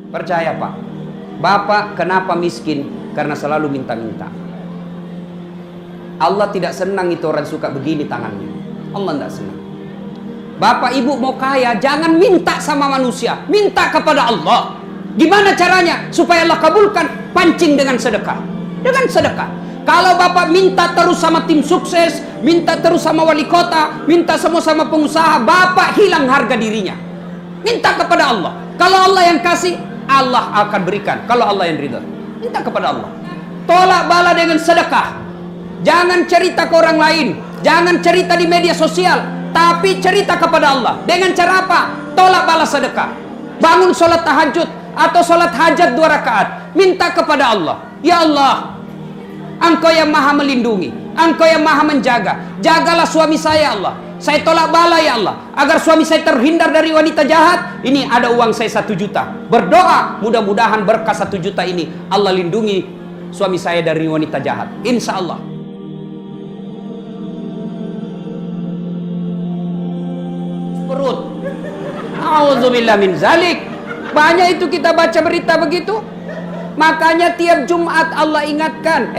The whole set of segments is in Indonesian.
Percaya Pak, Bapak kenapa miskin? Karena selalu minta-minta. Allah tidak senang itu orang suka begini tangannya. Allah tidak senang. Bapak ibu mau kaya, jangan minta sama manusia, minta kepada Allah. Gimana caranya supaya Allah kabulkan? Pancing dengan sedekah. Dengan sedekah. Kalau bapak minta terus sama tim sukses, minta terus sama wali kota, minta semua sama pengusaha, bapak hilang harga dirinya. Minta kepada Allah. Kalau Allah yang kasih, Allah akan berikan. Kalau Allah yang ridha, minta kepada Allah. Tolak bala dengan sedekah. Jangan cerita ke orang lain, jangan cerita di media sosial, tapi cerita kepada Allah. Dengan cara apa? Tolak bala sedekah. Bangun sholat tahajud atau sholat hajat 2 rakaat, minta kepada Allah. Ya Allah, Engkau yang maha melindungi, Engkau yang maha menjaga. Jagalah suami saya Allah. Saya tolak bala ya Allah, agar suami saya terhindar dari wanita jahat. Ini ada uang saya 1 juta. Berdoa, mudah-mudahan berkah 1 juta ini Allah lindungi suami saya dari wanita jahat. Insya Allah. Perut. Auzubillah min zalik. Banyak itu kita baca berita begitu. Makanya tiap Jumat Allah ingatkan,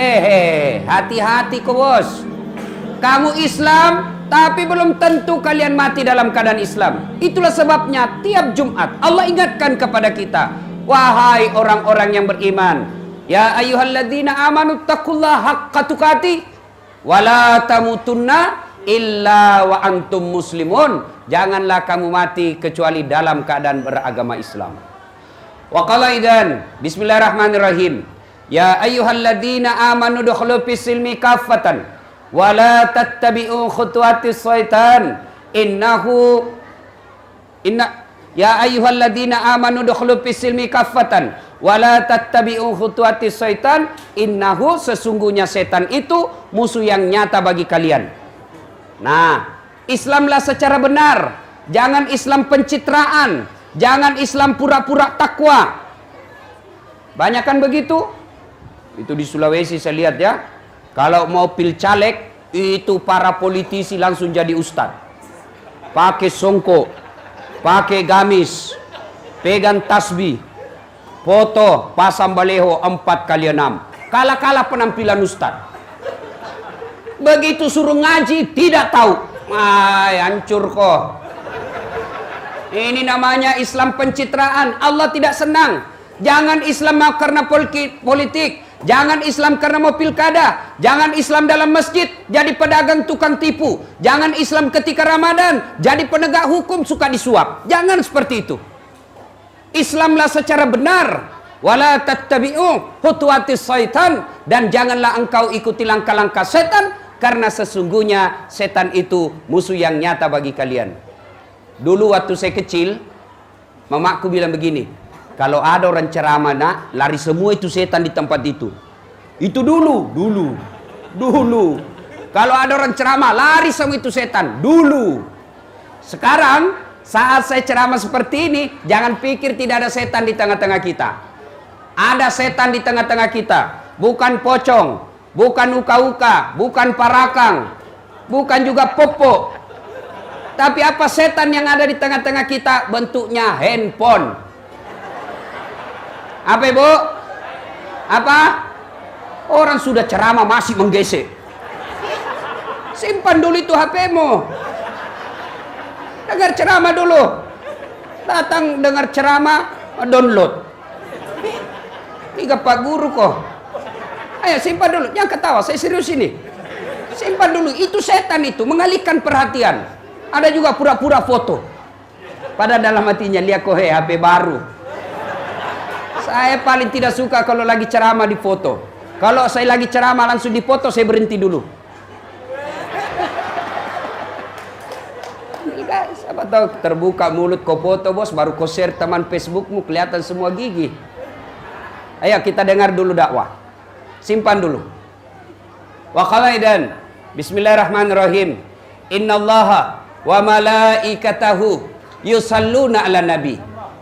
hati-hati kok bos. Kamu Islam, tapi belum tentu kalian mati dalam keadaan Islam. Itulah sebabnya tiap Jumat Allah ingatkan kepada kita, wahai orang-orang yang beriman, ya ayyuhalladzina amanu taqullaha haqqa tuqatih wa la tamutunna illa wa antum muslimun. Janganlah kamu mati kecuali dalam keadaan beragama Islam. Wa qala idzan bismillahirrahmanirrahim, ya ayyuhalladzina amanu dukhulu fis-silmi kaffatan wa la tattabi'u khutuwatis syaitan ya ayyuhalladzina amanu dukhulu fis-silmi kaffatan wa la tattabi'u khutuwatis syaitan innahu, sesungguhnya setan itu musuh yang nyata bagi kalian. Nah, Islamlah secara benar, jangan Islam pencitraan, jangan Islam pura-pura takwa. Banyak kan begitu? Itu di Sulawesi saya lihat ya. Kalau mau pil caleg, itu para politisi langsung jadi ustad. Pakai songkok, pakai gamis, pegang tasbih, foto, pasang baleho 4x6. Kalah-kalah penampilan ustad. Begitu suruh ngaji, tidak tahu. Hancur kok. Ini namanya Islam pencitraan. Allah tidak senang. Jangan Islam mau karena politik. Jangan Islam karena mau pilkada. Jangan Islam dalam masjid jadi pedagang tukang tipu. Jangan Islam ketika Ramadan jadi penegak hukum suka disuap. Jangan seperti itu. Islamlah secara benar. Wala tattabi'u khutuwatis syaitan, dan janganlah engkau ikuti langkah-langkah setan, karena sesungguhnya setan itu musuh yang nyata bagi kalian. Dulu waktu saya kecil, mamaku bilang begini, kalau ada orang ceramah nak, lari semua itu setan di tempat itu. Itu dulu. Kalau ada orang ceramah, lari semua itu setan. Dulu. Sekarang, saat saya ceramah seperti ini, jangan pikir tidak ada setan di tengah-tengah kita. Ada setan di tengah-tengah kita. Bukan pocong, bukan uka-uka, bukan parakang, bukan juga popo. Tapi apa setan yang ada di tengah-tengah kita? Bentuknya handphone. Apa ibu? Apa? Orang sudah ceramah masih menggesek. Simpan dulu itu HP-mu. Dengar ceramah dulu. Datang dengar ceramah, download. Tiga Pak Guru kok. Ayo simpan dulu, jangan ketawa, saya serius ini. Simpan dulu, itu setan itu, mengalihkan perhatian. Ada juga pura-pura foto. Pada dalam hatinya, lihat kok HP baru. Saya paling tidak suka kalau lagi ceramah di foto. Kalau saya lagi ceramah langsung di foto, saya berhenti dulu. Guys, apa tahu terbuka mulut kau foto bos, baru kau share teman Facebookmu, kelihatan semua gigi. Ayo kita dengar dulu dakwah. Simpan dulu. Wa qalaidan. Bismillahirrahmanirrahim. Innallaha wa malaikatahu yusalluna ala nabi.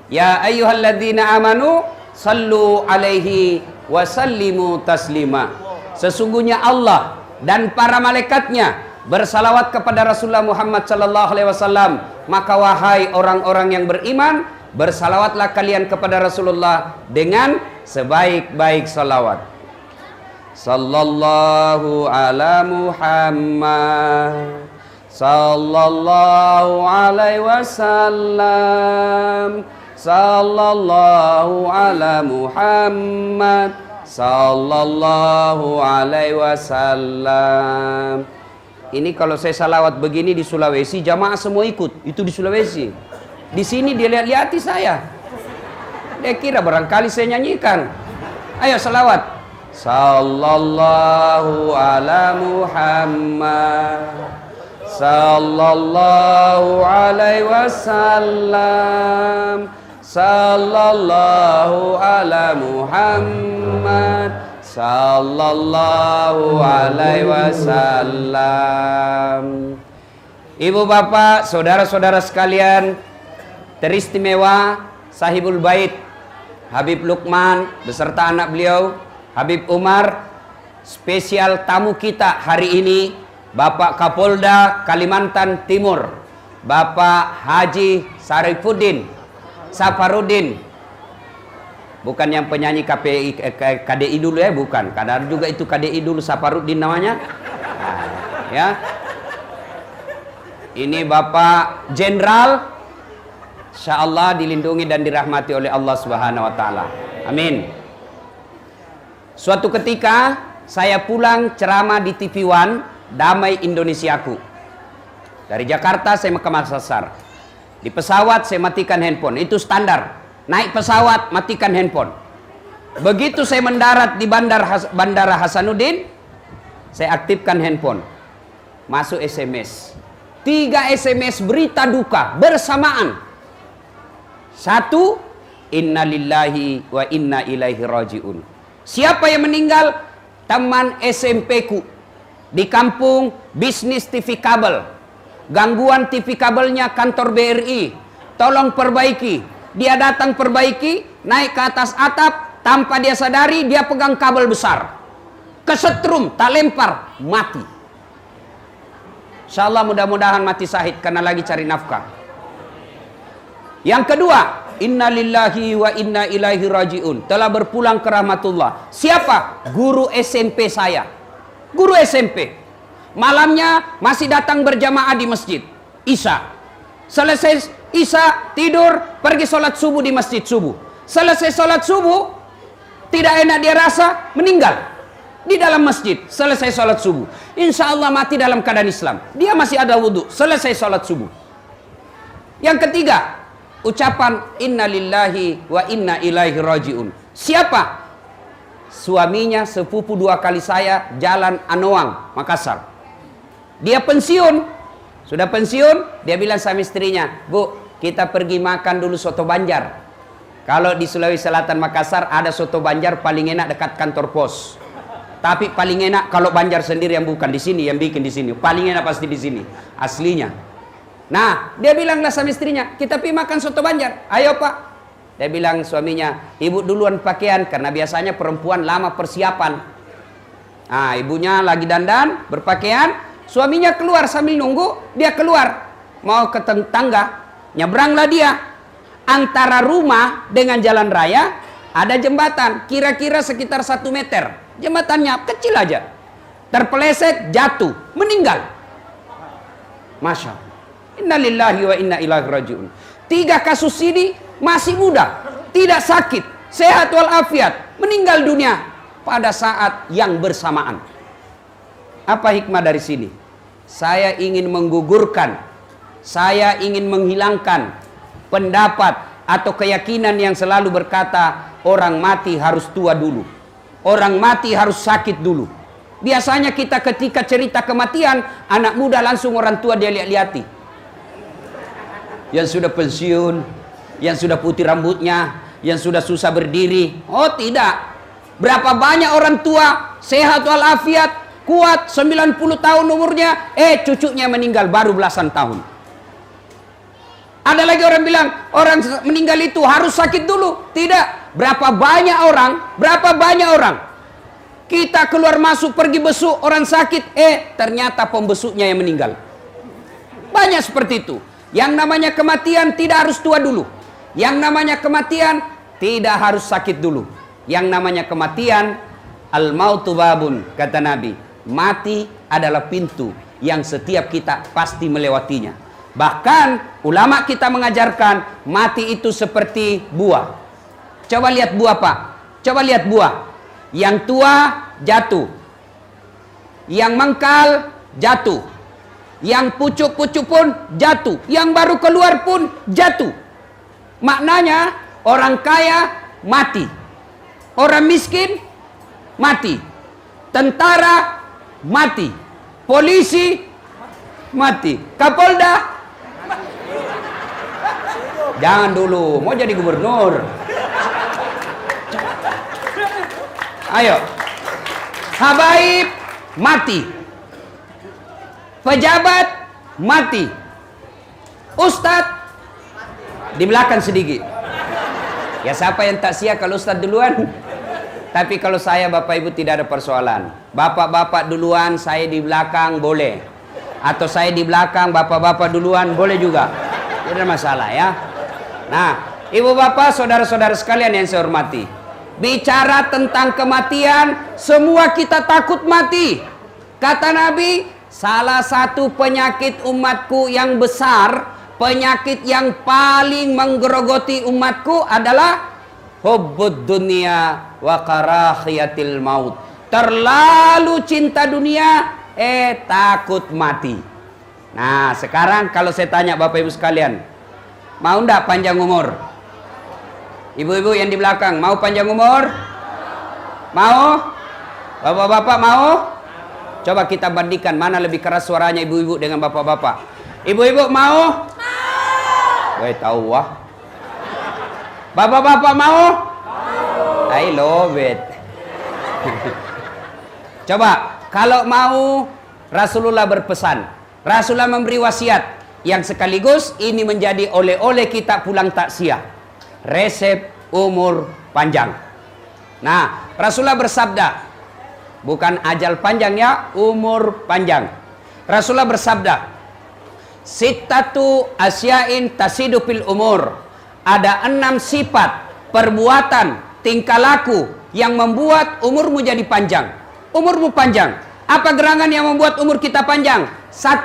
Ya ayyuhalladzina amanu sallu alaihi wa sallimu taslima. Sesungguhnya Allah dan para malaikatnya bersalawat kepada Rasulullah Muhammad sallallahu alaihi wasallam. Maka wahai orang-orang yang beriman, Bersalawatlah kalian kepada Rasulullah dengan sebaik-baik salawat. Sallallahu ala Muhammad, sallallahu alaihi wasallam, sallallahu ala Muhammad, sallallahu alaihi wasallam. Ini kalau saya salawat begini di Sulawesi, jamaah semua ikut. Itu di Sulawesi. Di sini dia lihat-lihati saya. Dia kira barangkali saya nyanyikan. Ayo salawat. Sallallahu ala Muhammad, sallallahu alaihi wasallam, sallallahu ala Muhammad, sallallahu alaihi wasallam. Ibu bapak, saudara-saudara sekalian, teristimewa Sahibul Bait Habib Lukman beserta anak beliau Habib Umar, spesial tamu kita hari ini Bapak Kapolda Kalimantan Timur, Bapak Haji Safarudin. Bukan yang penyanyi KDI dulu ya, bukan. Karena juga itu KDI dulu, Safarudin namanya. Ya. Ini Bapak Jenderal, insyaallah dilindungi dan dirahmati oleh Allah Subhanahu wa taala. Amin. Suatu ketika saya pulang ceramah di TV One Damai Indonesiaku. Dari Jakarta saya ke Makassar. Di pesawat saya matikan handphone, itu standar. Naik pesawat, matikan handphone. Begitu saya mendarat di Bandara Hasanuddin, saya aktifkan handphone. Masuk SMS. 3 SMS berita duka bersamaan. 1, innalillahi wa inna ilaihi rajiun. Siapa yang meninggal? Teman SMP-ku. Di kampung bisnis TV kabel. Gangguan TV kabelnya kantor BRI. Tolong perbaiki. Dia datang perbaiki, naik ke atas atap, tanpa dia sadari dia pegang kabel besar. Kesetrum, tak lempar, mati. Insyaallah mudah-mudahan mati syahid karena lagi cari nafkah. Yang kedua, innalillahi wa inna ilaihi rajiun. Telah berpulang ke rahmatullah. Siapa? Guru SMP saya. Guru SMP. Malamnya masih datang berjamaah di masjid Isya. Selesai Isya, tidur, pergi sholat subuh di masjid subuh. Selesai sholat subuh, tidak enak dia rasa, meninggal di dalam masjid. Selesai sholat subuh, insya Allah mati dalam keadaan Islam. Dia masih ada wudhu. Selesai sholat subuh. Yang ketiga, ucapan innalillahi wa inna ilaihi rajiun. Siapa? Suaminya sepupu 2 kali saya, Jalan Anoang, Makassar. Dia pensiun. Sudah pensiun, dia bilang sama istrinya, Bu, kita pergi makan dulu soto Banjar. Kalau di Sulawesi Selatan Makassar ada soto Banjar paling enak dekat kantor pos. Tapi paling enak kalau Banjar sendiri yang bukan di sini, yang bikin di sini. Paling enak pasti di sini, aslinya. Nah, dia bilanglah sama istrinya, kita pergi makan soto Banjar. Ayo Pak. Dia bilang suaminya, ibu duluan pakaian karena biasanya perempuan lama persiapan. Nah, ibunya lagi dandan, berpakaian. Suaminya keluar sambil nunggu, dia keluar. Mau ke tangga, nyebranglah dia. Antara rumah dengan jalan raya, ada jembatan. Kira-kira sekitar 1 meter. Jembatannya kecil aja. Terpeleset, jatuh, meninggal. Masya Allah. Innalillahi wa inna ilaihi rajiun. 3 kasus ini masih muda. Tidak sakit, sehat walafiat. Meninggal dunia pada saat yang bersamaan. Apa hikmah dari sini? Saya ingin menggugurkan, saya ingin menghilangkan pendapat atau keyakinan yang selalu berkata orang mati harus tua dulu, orang mati harus sakit dulu. Biasanya kita ketika cerita kematian, anak muda langsung orang tua dia lihat-lihati. Yang sudah pensiun, yang sudah putih rambutnya, yang sudah susah berdiri. Oh tidak. Berapa banyak orang tua sehat walafiat, kuat, 90 tahun umurnya, cucunya meninggal baru belasan tahun. Ada lagi orang bilang, orang meninggal itu harus sakit dulu. Tidak. Berapa banyak orang, kita keluar masuk, pergi besuk, orang sakit, ternyata pembesuknya yang meninggal. Banyak seperti itu. Yang namanya kematian tidak harus tua dulu. Yang namanya kematian tidak harus sakit dulu. Yang namanya kematian, al-mautu babun, kata Nabi. Mati adalah pintu yang setiap kita pasti melewatinya. Bahkan ulama kita mengajarkan mati itu seperti buah. Coba lihat buah, Pak. Coba lihat buah. Yang tua jatuh. Yang mengkal jatuh. Yang pucuk-pucuk pun jatuh. Yang baru keluar pun jatuh. Maknanya orang kaya mati. Orang miskin mati. Tentara mati. Polisi mati. Kapolda jangan dulu, mau jadi gubernur. Ayo. Habaib mati. Pejabat mati. Ustadz di belakang sedikit. Ya siapa yang tak siap kalau Ustadz duluan? Tapi kalau saya Bapak Ibu tidak ada persoalan. Bapak-bapak duluan, saya di belakang boleh. Atau saya di belakang, bapak-bapak duluan boleh juga. Tidak ada masalah ya. Nah, ibu bapak, saudara-saudara sekalian yang saya hormati. Bicara tentang kematian, semua kita takut mati. Kata Nabi, salah satu penyakit umatku yang besar, penyakit yang paling menggerogoti umatku adalah hubbud dunia wa karahiyatil maut. Terlalu cinta dunia, takut mati. Nah, sekarang kalau saya tanya Bapak Ibu sekalian, mau ndak panjang umur? Ibu-ibu yang di belakang, mau panjang umur? Mau? Bapak-bapak mau? Coba kita bandingkan mana lebih keras suaranya ibu-ibu dengan bapak-bapak. Ibu-ibu mau? Mau. Woi, tahu wah. Bapak-bapak mau? I love it. Coba, kalau mau, Rasulullah berpesan. Rasulullah memberi wasiat yang sekaligus ini menjadi oleh-oleh kita pulang takziah. Resep umur panjang. Nah, Rasulullah bersabda, bukan ajal panjang ya, umur panjang. Rasulullah bersabda, sittatu asyain tasidu fil umur. Ada 6 sifat, perbuatan, tingkah laku yang membuat umurmu jadi panjang. Umurmu panjang. Apa gerangan yang membuat umur kita panjang? 1.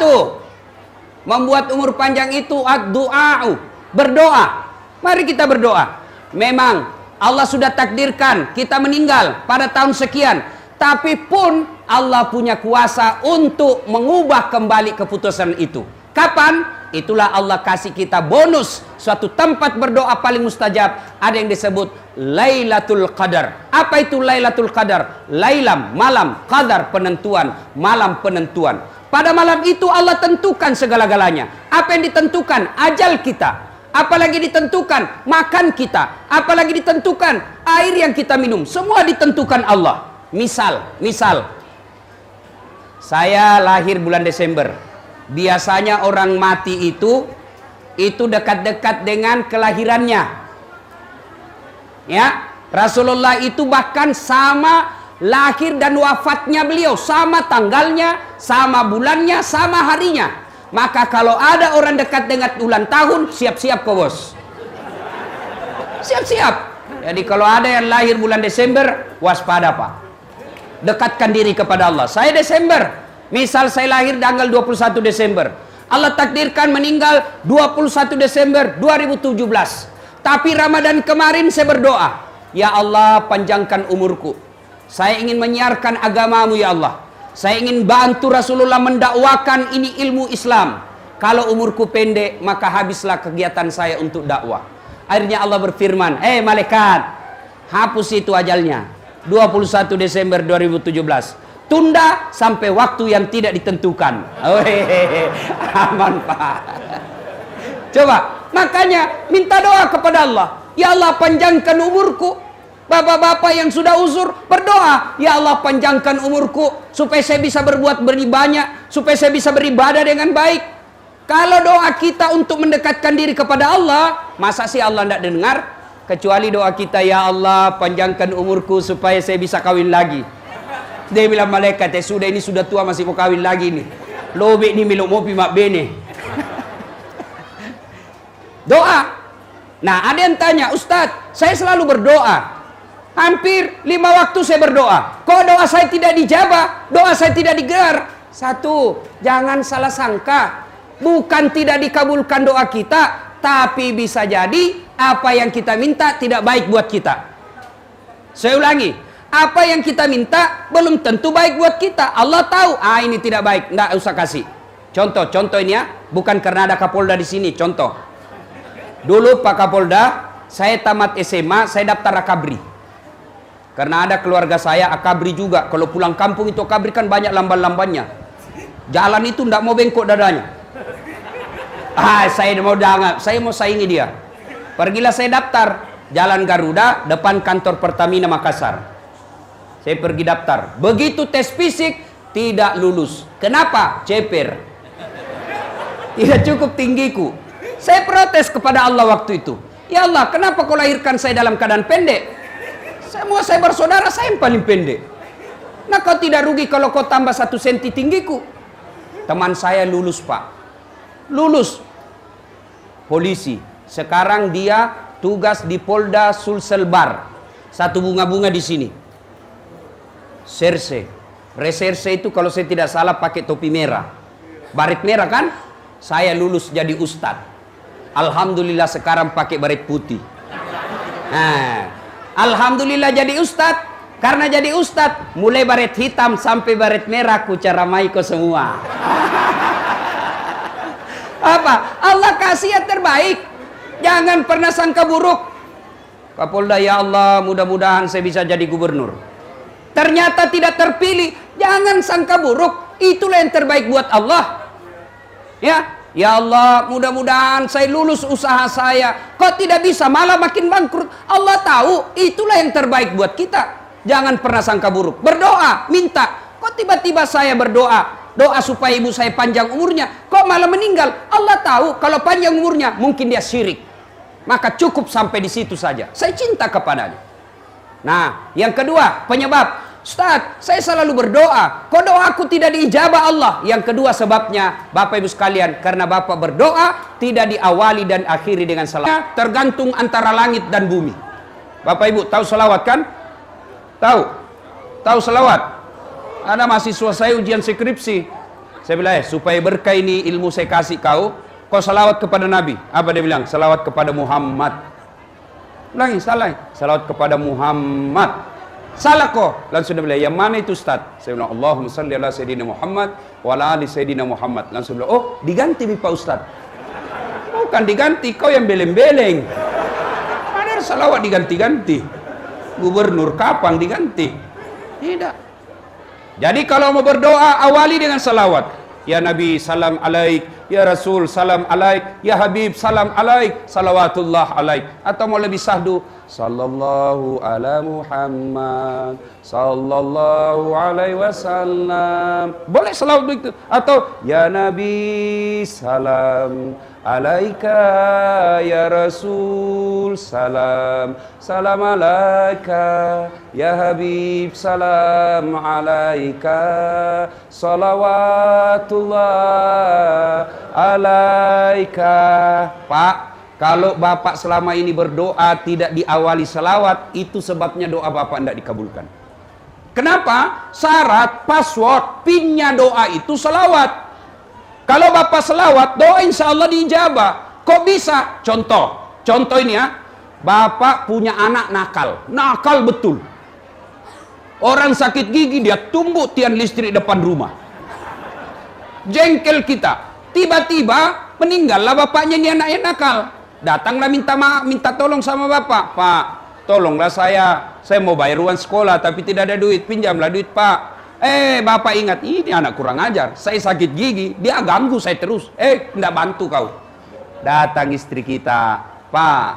Membuat umur panjang itu ad-du'a'u, berdoa. Mari kita berdoa. Memang Allah sudah takdirkan kita meninggal pada tahun sekian, tapi pun Allah punya kuasa untuk mengubah kembali keputusan itu. Kapan? Itulah Allah kasih kita bonus suatu tempat berdoa paling mustajab. Ada yang disebut Lailatul Qadar. Apa itu Lailatul Qadar? Lailam, malam, qadar, penentuan, malam penentuan. Pada malam itu Allah tentukan segala-galanya. Apa yang ditentukan? Ajal kita. Apalagi ditentukan makan kita. Apalagi ditentukan air yang kita minum. Semua ditentukan Allah. Misal, saya lahir bulan Desember. Biasanya orang mati itu dekat-dekat dengan kelahirannya. Ya, Rasulullah itu bahkan sama lahir dan wafatnya beliau, sama tanggalnya, sama bulannya, sama harinya. Maka kalau ada orang dekat dengan ulang tahun, siap-siap kau bos. Siap-siap. Jadi kalau ada yang lahir bulan Desember, waspada Pak. Dekatkan diri kepada Allah. Saya Desember. Misal saya lahir tanggal 21 Desember. Allah takdirkan meninggal 21 Desember 2017. Tapi Ramadan kemarin saya berdoa, ya Allah panjangkan umurku. Saya ingin menyiarkan agamamu ya Allah. Saya ingin bantu Rasulullah mendakwakan ini ilmu Islam. Kalau umurku pendek, maka habislah kegiatan saya untuk dakwah. Akhirnya Allah berfirman, malaikat, hapus itu ajalnya. 21 Desember 2017. Tunda sampai waktu yang tidak ditentukan. Aman Pak. Coba, makanya minta doa kepada Allah. Ya Allah panjangkan umurku. Bapak-bapak yang sudah uzur berdoa, ya Allah panjangkan umurku supaya saya bisa berbuat banyak, supaya saya bisa beribadah dengan baik. Kalau doa kita untuk mendekatkan diri kepada Allah, masa sih Allah tidak dengar? Kecuali doa kita, ya Allah panjangkan umurku supaya saya bisa kawin lagi. Dia bilang malaikat, sudah ini sudah tua masih mau kawin lagi nih. Lobe ni milok mopi mak bene. Doa. Nah, ada yang tanya, Ustadz, saya selalu berdoa. Hampir 5 waktu saya berdoa. Kok doa saya tidak dijabah? Doa saya tidak digelar? Satu, jangan salah sangka. Bukan tidak dikabulkan doa kita, tapi bisa jadi apa yang kita minta tidak baik buat kita. Saya ulangi, apa yang kita minta belum tentu baik buat kita. Allah tahu, ini tidak baik, nggak usah kasih. Contoh ini ya, bukan karena ada Kapolda di sini. Contoh, dulu Pak Kapolda, saya tamat SMA, saya daftar akabri. Karena ada keluarga saya akabri juga. Kalau pulang kampung itu akabri kan banyak lamban-lambannya. Jalan itu ndak mau bengkok dadanya. Saya mau saingi dia. Pergilah saya daftar Jalan Garuda depan kantor Pertamina Makassar. Saya pergi daftar. Begitu tes fisik tidak lulus. Kenapa? Ceper. Tidak cukup tinggiku. Saya protes kepada Allah waktu itu. Ya Allah, kenapa kau lahirkan saya dalam keadaan pendek? Semua saya bersaudara, saya yang paling pendek. Nah, kau tidak rugi kalau kau tambah 1 senti tinggiku. Teman saya lulus, Pak. Lulus. Polisi. Sekarang dia tugas di Polda Sulselbar. Satu bunga-bunga di sini. Serse. Reserse itu kalau saya tidak salah pakai topi merah. Baret merah kan? Saya lulus jadi ustadz. Alhamdulillah sekarang pakai baret putih. Nah, alhamdulillah jadi ustadz. Karena jadi ustadz, mulai baret hitam sampai baret merah ku caramai ko semua. Apa? Allah kasih yang terbaik. Jangan pernah sangka buruk. Kapolda, ya Allah, mudah-mudahan saya bisa jadi gubernur. Ternyata tidak terpilih. Jangan sangka buruk. Itulah yang terbaik buat Allah. Ya Allah, mudah-mudahan saya lulus usaha saya. Kok tidak bisa, malah makin bangkrut. Allah tahu, itulah yang terbaik buat kita. Jangan pernah sangka buruk. Berdoa, minta. Kok tiba-tiba saya berdoa, doa supaya ibu saya panjang umurnya, kok malah meninggal? Allah tahu kalau panjang umurnya mungkin dia syirik. Maka cukup sampai di situ saja. Saya cinta kepadanya. Nah, yang kedua, penyebab. Ustaz, saya selalu berdoa. Kok doaku tidak diijabah Allah? Yang kedua sebabnya, Bapak Ibu sekalian, karena Bapak berdoa tidak diawali dan akhiri dengan salawat. Tergantung antara langit dan bumi. Bapak Ibu tahu salawat kan? Tahu salawat? Ada mahasiswa saya ujian skripsi. Saya bilang, supaya berkah ini ilmu saya kasih kau salawat kepada Nabi. Apa dia bilang? Salawat kepada Muhammad. Ulangi, salah. Salawat kepada Muhammad. Salah kok. Langsung dia bilang, yang mana itu Ustaz? Saya bilang, Allahumma salli ala Sayyidina Muhammad wa ala ali Sayyidina Muhammad. Langsung bilang, oh diganti nih Pak Ustaz. Bukan diganti, kau yang beleng-beleng. Ada salawat diganti-ganti. Gubernur kapan diganti? Tidak. Jadi kalau mau berdoa, awali dengan salawat. Ya Nabi, salam alaik. Ya Rasul, salam alaik. Ya Habib, salam alaik. Salawatullah alaik. Atau mau lebih sahdu, sallallahu ala Muhammad, sallallahu alaihi wasallam. Boleh salawat begitu. Atau ya Nabi, salam alaika. Ya Rasul, salam. Salam alaika. Ya Habib, salam alaika. Salawatullah alaika. Pak, kalau Bapak selama ini berdoa tidak diawali salawat, itu sebabnya doa Bapak tidak dikabulkan. Kenapa? Syarat, password, pinnya doa itu salawat. Kalau Bapak salawat, doa insya Allah diijabah. Kok bisa? Contoh ini ya. Bapak punya anak nakal betul. Orang sakit gigi, dia tumbuk tiang listrik depan rumah. Jengkel kita. Tiba-tiba meninggallah bapaknya, ini anaknya nakal. Datanglah minta tolong sama bapak. Pak, tolonglah saya mau bayar uang sekolah tapi tidak ada duit, pinjamlah duit Pak. Bapak ingat, ini anak kurang ajar, saya sakit gigi, dia ganggu saya terus. Tidak bantu kau. Datang istri kita, Pak,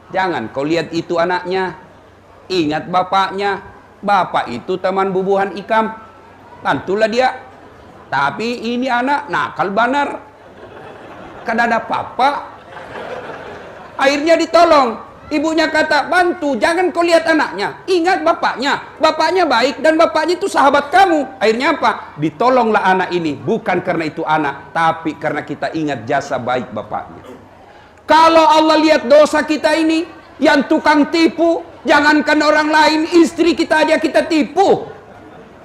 jangan kau lihat itu anaknya, ingat bapaknya. Bapak itu teman bubuhan ikam, bantulah dia. Tapi ini anak nakal banar, kada ada apa-apa. Akhirnya ditolong. Ibunya kata, bantu, jangan kau lihat anaknya, ingat bapaknya. Bapaknya baik dan bapaknya itu sahabat kamu. Akhirnya apa? Ditolonglah anak ini. Bukan karena itu anak, tapi karena kita ingat jasa baik bapaknya. Kalau Allah lihat dosa kita ini, yang tukang tipu, jangankan orang lain, istri kita aja kita tipu.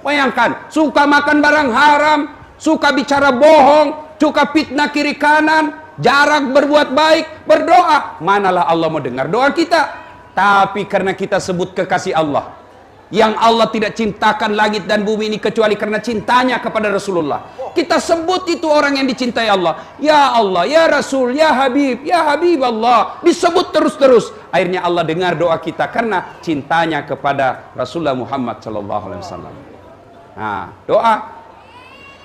Bayangkan, suka makan barang haram, suka bicara bohong, suka fitnah kiri kanan, jarang berbuat baik, berdoa. Manalah Allah mau dengar doa kita. Tapi karena kita sebut kekasih Allah, yang Allah tidak cintakan langit dan bumi ini kecuali karena cintanya kepada Rasulullah. Kita sebut itu orang yang dicintai Allah. Ya Allah, ya Rasul, ya Habib Allah. Disebut terus-terus. Akhirnya Allah dengar doa kita karena cintanya kepada Rasulullah Muhammad sallallahu alaihi wasallam. Nah, doa.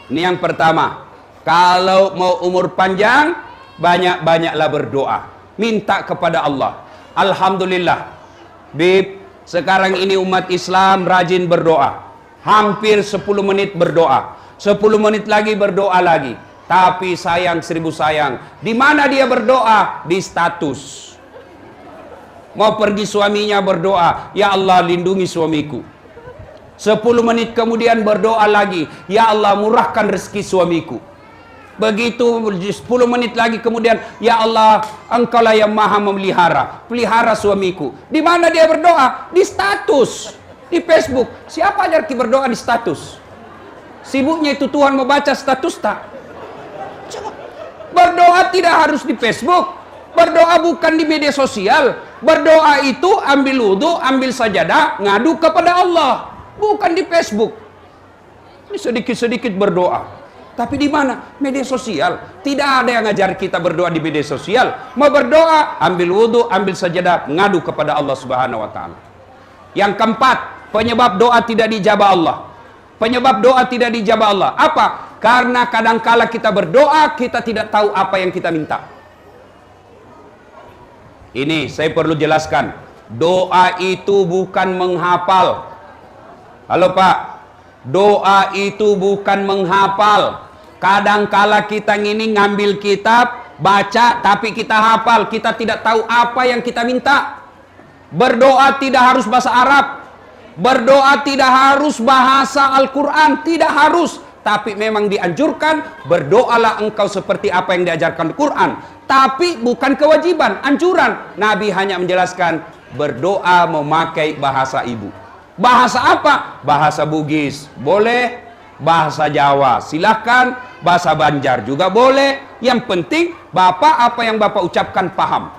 Ini yang pertama. Kalau mau umur panjang, banyak-banyaklah berdoa. Minta kepada Allah. Alhamdulillah, Bib, sekarang ini umat Islam rajin berdoa. Hampir 10 menit berdoa. 10 menit lagi berdoa lagi. Tapi sayang, 1000 sayang. Di mana dia berdoa? Di status. Mau pergi suaminya berdoa, ya Allah lindungi suamiku. 10 menit kemudian berdoa lagi, ya Allah murahkan rezeki suamiku. Begitu 10 menit lagi kemudian, ya Allah engkaulah yang maha memelihara, pelihara suamiku. Di mana dia berdoa? Di status, di Facebook. Siapa ajar kita berdoa di status? Sibuknya itu Tuhan mau baca status tak? Coba. Berdoa tidak harus di Facebook. Berdoa bukan di media sosial. Berdoa itu ambil wudhu, ambil sajadah, ngadu kepada Allah. Bukan di Facebook. Ini sedikit-sedikit berdoa. Tapi di mana? Media sosial. Tidak ada yang ngajar kita berdoa di media sosial. Mau berdoa, ambil wudhu, ambil sajadah, ngadu kepada Allah Subhanahu wa taala. Yang keempat, penyebab doa tidak dijabah Allah. Penyebab doa tidak dijabah Allah. Apa? Karena kadangkala kita berdoa, kita tidak tahu apa yang kita minta. Ini saya perlu jelaskan. Doa itu bukan menghafal. Halo Pak, doa itu bukan menghafal. Kadangkala kita ini ngambil kitab, baca, tapi kita hafal. Kita tidak tahu apa yang kita minta. Berdoa tidak harus bahasa Arab. Berdoa tidak harus bahasa Al-Quran. Tidak harus. Tapi memang dianjurkan, berdoalah engkau seperti apa yang diajarkan Al-Quran. Tapi bukan kewajiban, anjuran. Nabi hanya menjelaskan, berdoa memakai bahasa ibu. Bahasa apa? Bahasa Bugis. Boleh. Bahasa Jawa silahkan, bahasa Banjar juga boleh. Yang penting Bapak apa yang Bapak ucapkan paham.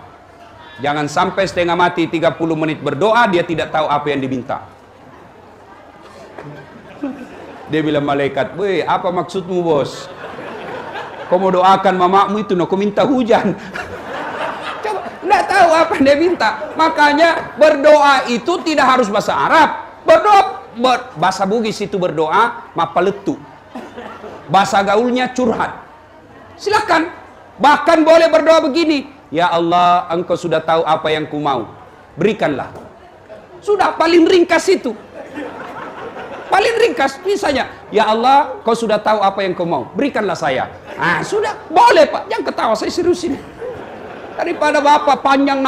Jangan sampai setengah mati 30 menit berdoa dia tidak tahu apa yang diminta. Dia bilang malaikat, "Weh, apa maksudmu bos? Kau mau doakan mamamu itu, kau minta hujan." Coba, tidak tahu apa yang dia minta. Makanya berdoa itu tidak harus bahasa Arab. Berdoa bahasa Bugis itu berdoa mapaletu. Bahasa gaulnya curhat. Silakan. Bahkan boleh berdoa begini, ya Allah engkau sudah tahu apa yang ku mau, berikanlah. Sudah paling ringkas itu. Paling ringkas misalnya, ya Allah kau sudah tahu apa yang kau mau, berikanlah saya. Ah sudah, boleh Pak, jangan ketawa, saya serius ini. Daripada Bapak panjang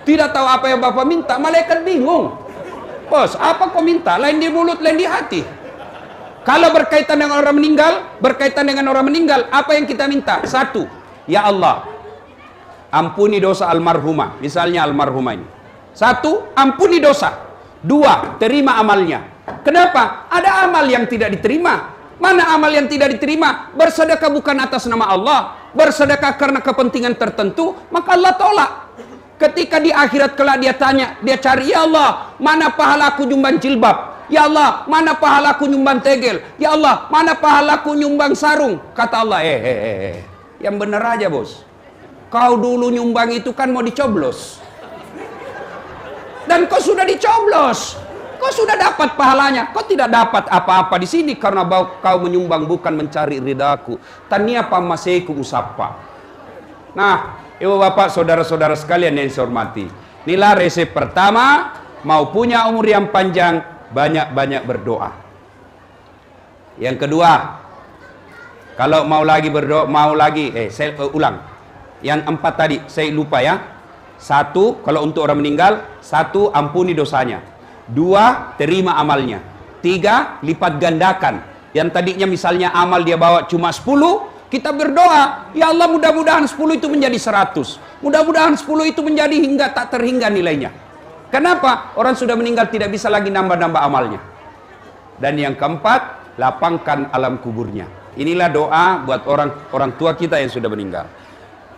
tidak tahu apa yang Bapak minta, malaikat bingung. Bos, apa kau minta? Lain di mulut, lain di hati. Kalau berkaitan dengan orang meninggal, apa yang kita minta? Satu, ya Allah, ampuni dosa almarhumah. Misalnya almarhumah ini. Satu, ampuni dosa. Dua, terima amalnya. Kenapa? Ada amal yang tidak diterima. Mana amal yang tidak diterima? Bersedekah bukan atas nama Allah. Bersedekah karena kepentingan tertentu, maka Allah tolak. Ketika di akhirat kelak dia tanya, dia cari, ya Allah, mana pahalaku nyumbang jilbab? Ya Allah, mana pahalaku nyumbang tegel? Ya Allah, mana pahalaku nyumbang sarung? Kata Allah, yang bener aja bos. Kau dulu nyumbang itu kan mau dicoblos. Dan kau sudah dicoblos. Kau sudah dapat pahalanya. Kau tidak dapat apa-apa di sini karena kau menyumbang bukan mencari ridaku. Tania pamaseku usapa. Nah, Ibu bapak saudara-saudara sekalian yang saya hormati, inilah resep pertama, mau punya umur yang panjang, banyak-banyak berdoa. Yang kedua, kalau mau lagi berdoa, saya ulang. Yang 4 tadi, saya lupa ya. 1, kalau untuk orang meninggal, 1, ampuni dosanya. 2, terima amalnya. 3, lipat gandakan. Yang tadinya misalnya amal dia bawa cuma 10, Kita berdoa, ya Allah mudah-mudahan 10 itu menjadi 100. Mudah-mudahan 10 itu menjadi hingga tak terhingga nilainya. Kenapa? Orang sudah meninggal tidak bisa lagi nambah-nambah amalnya. Dan yang keempat, lapangkan alam kuburnya. Inilah doa buat orang tua kita yang sudah meninggal.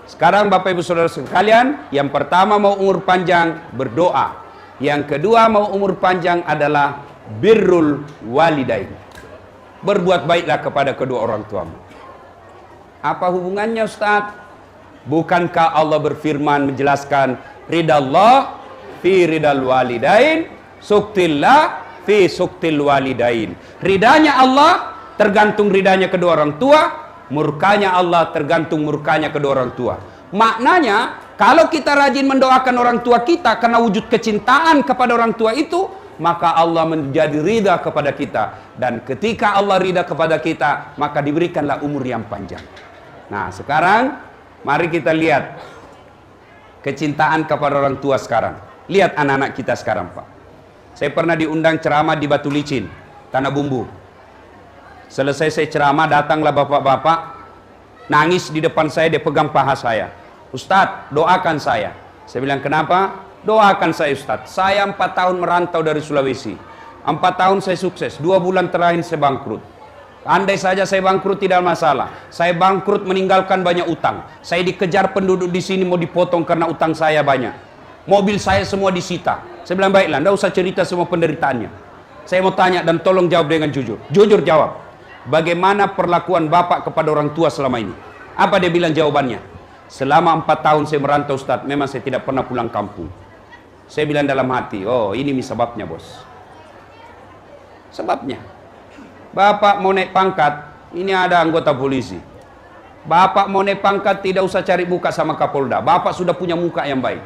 Sekarang Bapak Ibu Saudara sekalian, yang pertama mau umur panjang, berdoa. Yang kedua mau umur panjang adalah birrul walidain. Berbuat baiklah kepada kedua orang tuamu. Apa hubungannya Ustaz? Bukankah Allah berfirman menjelaskan ridallah fi ridal walidain, suktillah fi suktil walidain. Ridanya Allah tergantung ridanya kedua orang tua, murkanya Allah tergantung murkanya kedua orang tua. Maknanya kalau kita rajin mendoakan orang tua kita karena wujud kecintaan kepada orang tua itu, maka Allah menjadi ridha kepada kita. Dan ketika Allah ridha kepada kita, maka diberikanlah umur yang panjang. Nah sekarang mari kita lihat kecintaan kepada orang tua sekarang. Lihat anak-anak kita sekarang Pak. Saya pernah diundang ceramah di Batu Licin, Tanah Bumbu. Selesai saya ceramah, datanglah bapak-bapak, nangis di depan saya, dia pegang paha saya. Ustadz, doakan saya. Saya bilang, kenapa? Doakan saya Ustadz. Saya 4 tahun merantau dari Sulawesi. 4 tahun saya sukses, 2 bulan terakhir saya bangkrut. Andai saja saya bangkrut tidak masalah. Saya bangkrut meninggalkan banyak utang. Saya dikejar penduduk di sini mau dipotong karena utang saya banyak. Mobil saya semua disita. Saya bilang baiklah, tidak usah cerita semua penderitaannya. Saya mau tanya dan tolong jawab dengan jujur. Jujur jawab. Bagaimana perlakuan bapak kepada orang tua selama ini? Apa dia bilang jawabannya? Selama 4 tahun saya merantau Ustaz, memang saya tidak pernah pulang kampung. Saya bilang dalam hati, oh ini sebabnya bos. Sebabnya. Bapak mau naik pangkat, ini ada anggota polisi. Bapak mau naik pangkat, tidak usah cari muka sama Kapolda. Bapak sudah punya muka yang baik.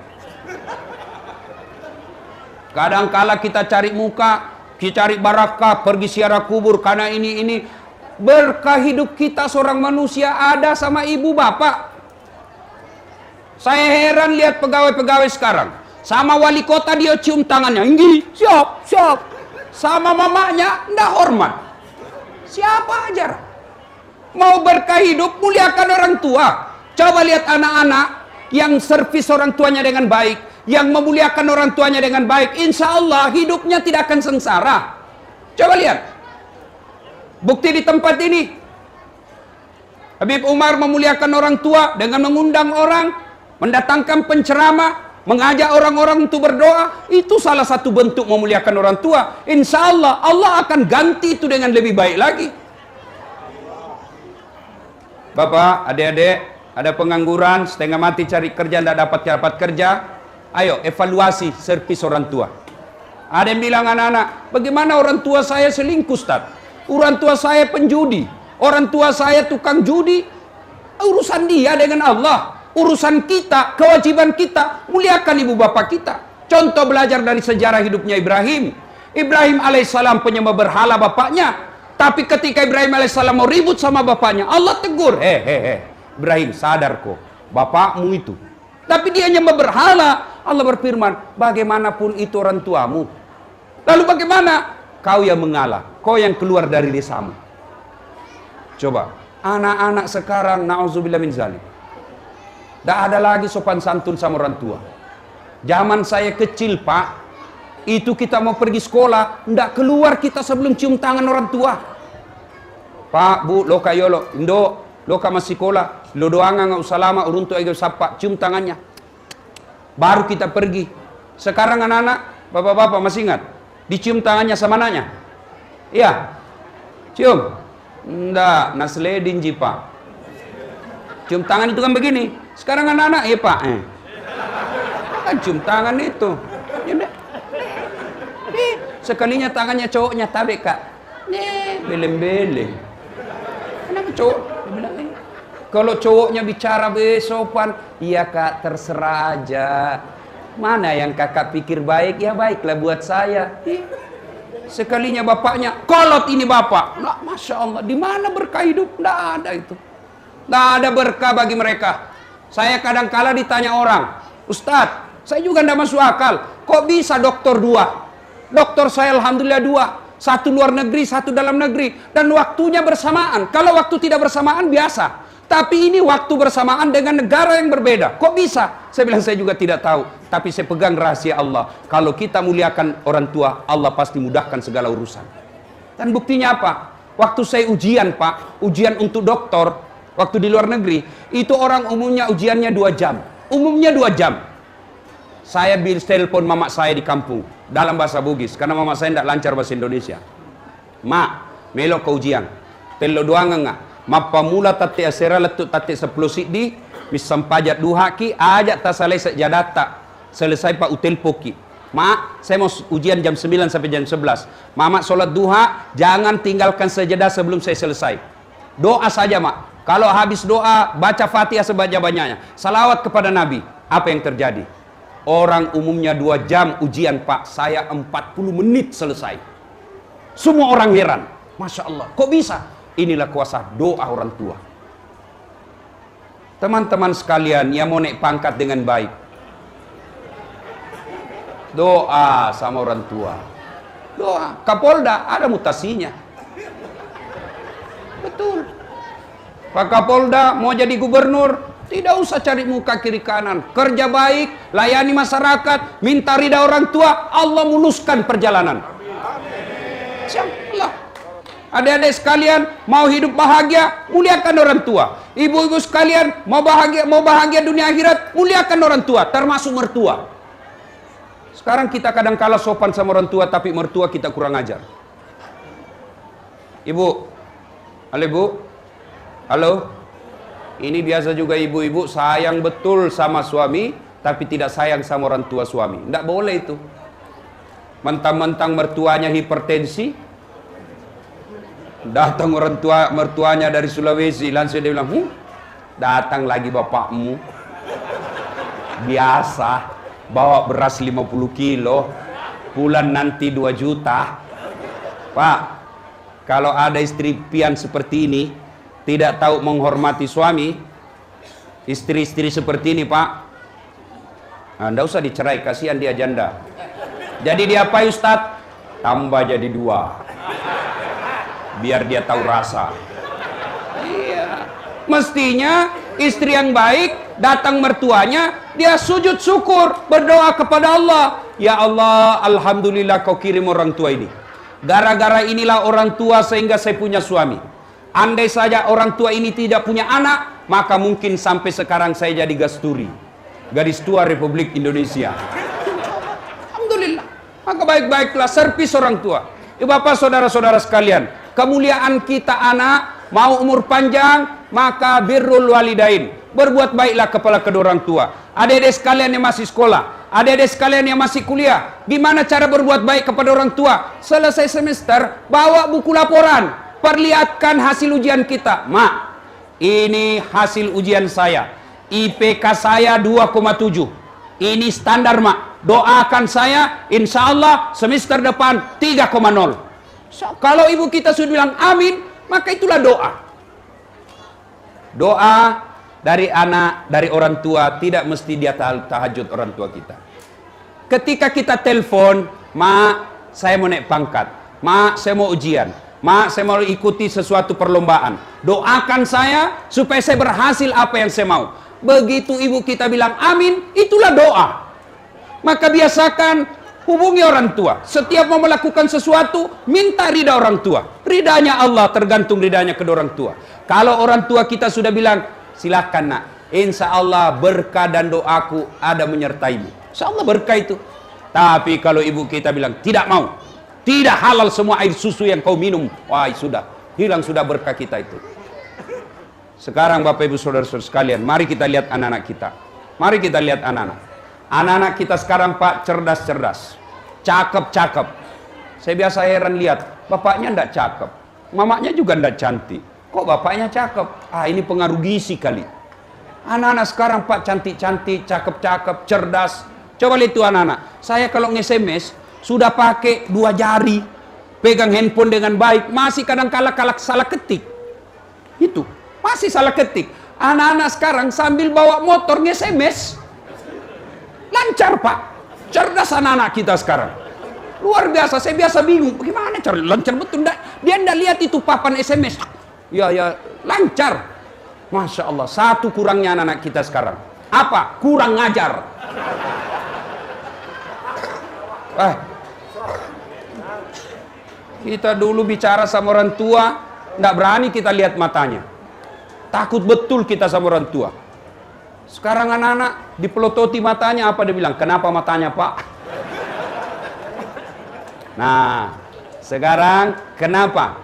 Kadangkala kita cari muka, kita cari barakah, pergi ziarah kubur, karena ini. Berkah hidup kita seorang manusia ada sama ibu bapak. Saya heran lihat pegawai-pegawai sekarang. Sama wali kota dia cium tangannya. Ini, siap. Sama mamanya, ndak hormat. Siapa ajar? Mau berkah hidup, muliakan orang tua. Coba lihat anak-anak yang servis orang tuanya dengan baik, yang memuliakan orang tuanya dengan baik, insya Allah hidupnya tidak akan sengsara. Coba lihat. Bukti di tempat ini. Habib Umar memuliakan orang tua dengan mengundang orang, mendatangkan penceramah, mengajak orang-orang untuk berdoa. Itu salah satu bentuk memuliakan orang tua. Insya Allah, Allah akan ganti itu dengan lebih baik lagi. Bapak, adik-adik, ada pengangguran, setengah mati cari kerja, tidak dapat kerja. Ayo, evaluasi servis orang tua. Ada yang bilang anak-anak, bagaimana orang tua saya selingkuh Ustaz? Orang tua saya penjudi. Orang tua saya tukang judi. Urusan dia dengan Allah. Urusan kita, kewajiban kita, muliakan ibu bapak kita. Contoh belajar dari sejarah hidupnya Ibrahim. Ibrahim alaihissalam penyembah berhala bapaknya. Tapi ketika Ibrahim alaihissalam mau ribut sama bapaknya, Allah tegur. Ibrahim, sadar kok, bapakmu itu. Tapi dia nyembah berhala. Allah berfirman, bagaimanapun itu orang tuamu. Lalu bagaimana? Kau yang mengalah, kau yang keluar dari desamu. Coba, anak-anak sekarang, na'udzubillah min zalik. Tidak ada lagi sopan santun sama orang tua. Zaman saya kecil Pak, itu kita mau pergi sekolah, tidak keluar kita sebelum cium tangan orang tua. Pak, Bu, lo kayolo, Indo, lo masih sekolah, lo doang nggak usah lama, urun tuh ego sapa, cium tangannya. Baru kita pergi. Sekarang anak-anak, bapak-bapak masih ingat? Dicium tangannya sama anaknya? Iya. Cium. Nggak, nasledin ji Pak. Cium tangan itu kan begini. Sekarang anak-anak, ya Pak. Kan cium tangan itu. Ya, sekalinya tangannya cowoknya tarik Kak. Beleng-beleng. Kenapa cowok? Dia bilang, kalau cowoknya bicara besopan, iya Kak, terserah aja. Mana yang kakak pikir baik, ya baiklah buat saya. Sekalinya bapaknya, kolot ini bapak. Nah, Masya Allah, di mana berkah hidup? Nggak ada itu. Nggak ada berkah bagi mereka. Saya kadang-kala ditanya orang, Ustadz, saya juga nggak masuk akal. Kok bisa dokter 2? Dokter saya alhamdulillah 2. 1 luar negeri, 1 dalam negeri. Dan waktunya bersamaan. Kalau waktu tidak bersamaan biasa. Tapi ini waktu bersamaan dengan negara yang berbeda. Kok bisa? Saya bilang saya juga tidak tahu. Tapi saya pegang rahasia Allah. Kalau kita muliakan orang tua, Allah pasti mudahkan segala urusan. Dan buktinya apa? Waktu saya ujian Pak, ujian untuk doktor, waktu di luar negeri, itu orang umumnya ujiannya 2 jam. Umumnya 2 jam. Saya telepon mama saya di kampung, dalam bahasa Bugis, karena mama saya tidak lancar bahasa Indonesia. Ma, melok ke ujian. Telo doang enggak? Mappa mula tati asera letuk tati 10 siddi misampajat duhaki ajak tak selesai jadata selesai pak utel poki. Mak, saya mau ujian jam 9 sampai jam 11. Mama sholat duha, jangan tinggalkan sejadah sebelum saya selesai. Doa saja mak. Kalau habis doa, baca Fatihah sebanyak-banyaknya. Salawat kepada Nabi. Apa yang terjadi? Orang umumnya 2 jam ujian pak, saya 40 menit selesai. Semua orang heran. Masya Allah, kok bisa? Inilah kuasa doa orang tua. Teman-teman sekalian yang mau naik pangkat dengan baik, doa sama orang tua. Doa. Kapolda ada mutasinya. Betul. Pak Kapolda mau jadi gubernur, tidak usah cari muka kiri kanan. Kerja baik, layani masyarakat, minta ridha orang tua, Allah muluskan perjalanan. Siaplah. Adik-adik sekalian mau hidup bahagia, muliakan orang tua. Ibu-ibu sekalian mau bahagia dunia akhirat, muliakan orang tua, termasuk mertua. Sekarang kita kadang kala sopan sama orang tua, tapi mertua kita kurang ajar. Ibu, halo ibu, halo. Ini biasa juga ibu-ibu sayang betul sama suami, tapi tidak sayang sama orang tua suami. Tidak boleh itu. Mentang-mentang mertuanya hipertensi, datang mertuanya dari Sulawesi, langsung dia bilang, datang lagi bapakmu. Biasa, bawa beras 50 kilo, bulan nanti 2 juta. Pak, kalau ada istri pian seperti ini, tidak tahu menghormati suami, istri-istri seperti ini Pak, tidak usah dicerai, kasihan dia janda. Jadi dia apa Ustadz? Tambah jadi 2. Biar dia tahu rasa. Iya. Mestinya istri yang baik, datang mertuanya, dia sujud syukur, berdoa kepada Allah. Ya Allah, alhamdulillah kau kirim orang tua ini. Gara-gara inilah orang tua sehingga saya punya suami. Andai saja orang tua ini tidak punya anak, maka mungkin sampai sekarang saya jadi gasturi, gadis tua Republik Indonesia. Alhamdulillah. Maka baik-baiklah servis orang tua. Ibu bapak saudara-saudara sekalian, kemuliaan kita anak, mau umur panjang, maka birrul walidain, berbuat baiklah kepada kedua orang tua. Adik-adik sekalian yang masih sekolah, adik-adik sekalian yang masih kuliah, gimana cara berbuat baik kepada orang tua? Selesai semester, bawa buku laporan, perlihatkan hasil ujian kita. Mak, ini hasil ujian saya, IPK saya 2,7. Ini standar mak. Doakan saya, insya Allah semester depan 3,0. Kalau ibu kita sudah bilang amin, maka itulah doa. Doa dari anak, dari orang tua, tidak mesti dia tahajud orang tua kita. Ketika kita telepon, mak, saya mau naik pangkat, mak, saya mau ujian, mak, saya mau ikuti sesuatu perlombaan. Doakan saya supaya saya berhasil apa yang saya mau. Begitu ibu kita bilang amin, itulah doa. Maka biasakan hubungi orang tua. Setiap mau melakukan sesuatu, minta ridha orang tua. Ridhanya Allah tergantung ridhanya kedua orang tua. Kalau orang tua kita sudah bilang, silakan nak, insya Allah berkah dan doaku ada menyertaimu. Insya Allah berkah itu. Tapi kalau ibu kita bilang, tidak mau, tidak halal semua air susu yang kau minum, wah sudah, hilang sudah berkah kita itu. Sekarang Bapak Ibu Saudara-saudara sekalian, mari kita lihat anak-anak kita. Mari kita lihat anak-anak. Anak-anak kita sekarang Pak, cerdas-cerdas, cakep-cakep. Saya biasa heran lihat, bapaknya ndak cakep, mamanya juga ndak cantik. Kok bapaknya cakep? Ah, ini pengaruh gizi kali. Anak-anak sekarang Pak, cantik-cantik, cakep-cakep, cerdas. Coba lihat itu anak-anak. Saya kalau nge-SMS, sudah pakai 2 jari, pegang handphone dengan baik, masih kadang-kala salah ketik. Itu, masih salah ketik. Anak-anak sekarang sambil bawa motor nge-SMS. Lancar Pak, cerdas anak-anak kita sekarang, luar biasa. Saya biasa bingung, bagaimana cara lancar betul? Dia ndak lihat itu papan SMS, ya lancar. Masya Allah, satu kurangnya anak-anak kita sekarang. Apa? Kurang ngajar. Kita dulu bicara sama orang tua, nggak berani kita lihat matanya. Takut betul kita sama orang tua. Sekarang anak-anak dipelototi matanya, apa dia bilang? Kenapa matanya, Pak? Nah, sekarang kenapa?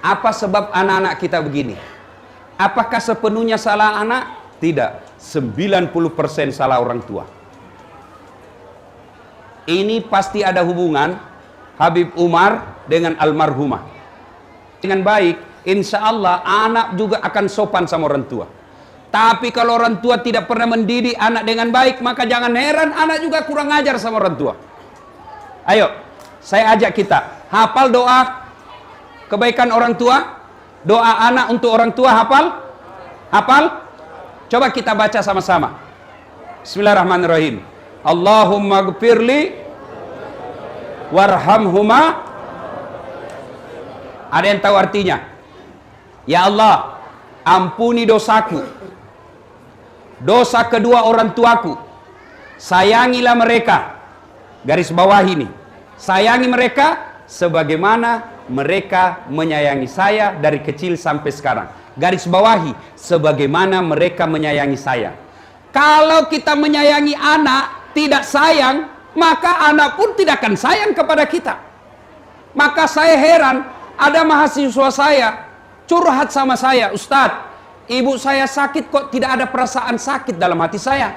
Apa sebab anak-anak kita begini? Apakah sepenuhnya salah anak? Tidak. 90% salah orang tua. Ini pasti ada hubungan Habib Umar dengan almarhumah. Dengan baik, insya Allah anak juga akan sopan sama orang tua. Tapi kalau orang tua tidak pernah mendidik anak dengan baik, maka jangan heran anak juga kurang ajar sama orang tua. Ayo, saya ajak kita hafal doa kebaikan orang tua. Doa anak untuk orang tua hafal? Hafal? Coba kita baca sama-sama. Bismillahirrahmanirrahim. Allahumma gfirli warhamhuma. Ada yang tahu artinya? Ya Allah, ampuni dosaku, dosa kedua orang tuaku. Sayangilah mereka. Garis bawah ini. Sayangi mereka sebagaimana mereka menyayangi saya dari kecil sampai sekarang. Garis bawahi, sebagaimana mereka menyayangi saya. Kalau kita menyayangi anak, tidak sayang, maka anak pun tidak akan sayang kepada kita. Maka saya heran, ada mahasiswa saya curhat sama saya, Ustadz, ibu saya sakit kok tidak ada perasaan sakit dalam hati saya.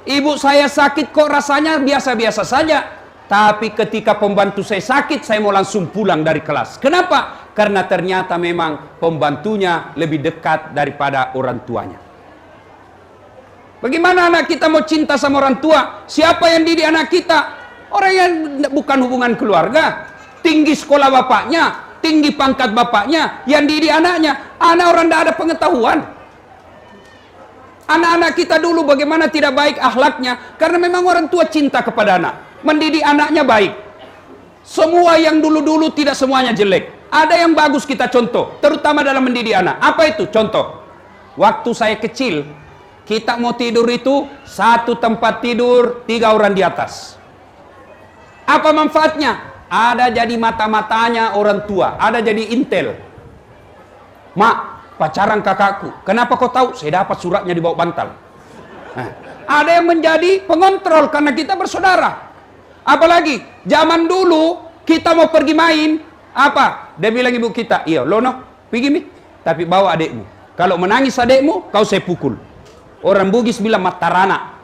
Ibu saya sakit kok rasanya biasa-biasa saja. Tapi ketika pembantu saya sakit, saya mau langsung pulang dari kelas. Kenapa? Karena ternyata memang pembantunya lebih dekat daripada orang tuanya. Bagaimana anak kita mau cinta sama orang tua? Siapa yang didik anak kita? Orang yang bukan hubungan keluarga. Tinggi sekolah bapaknya, tinggi pangkat bapaknya, yang didik anaknya. Anak orang tidak ada pengetahuan. Anak-anak kita dulu bagaimana tidak baik akhlaknya, karena memang orang tua cinta kepada anak. Mendidik anaknya baik. Semua yang dulu-dulu tidak semuanya jelek. Ada yang bagus kita contoh, terutama dalam mendidik anak. Apa itu? Contoh. Waktu saya kecil, kita mau tidur itu satu tempat tidur, 3 orang di atas. Apa manfaatnya? Ada jadi mata-matanya orang tua, ada jadi intel. Mak, pacaran kakakku. Kenapa kau tahu? Saya dapat suratnya di bawah bantal. Nah, ada yang menjadi pengontrol karena kita bersaudara. Apalagi zaman dulu kita mau pergi main, apa? Dia bilang ibu kita, iya, Lono, pergi mi, tapi bawa adekmu. Kalau menangis adekmu, kau saya pukul. Orang Bugis bilang matarana.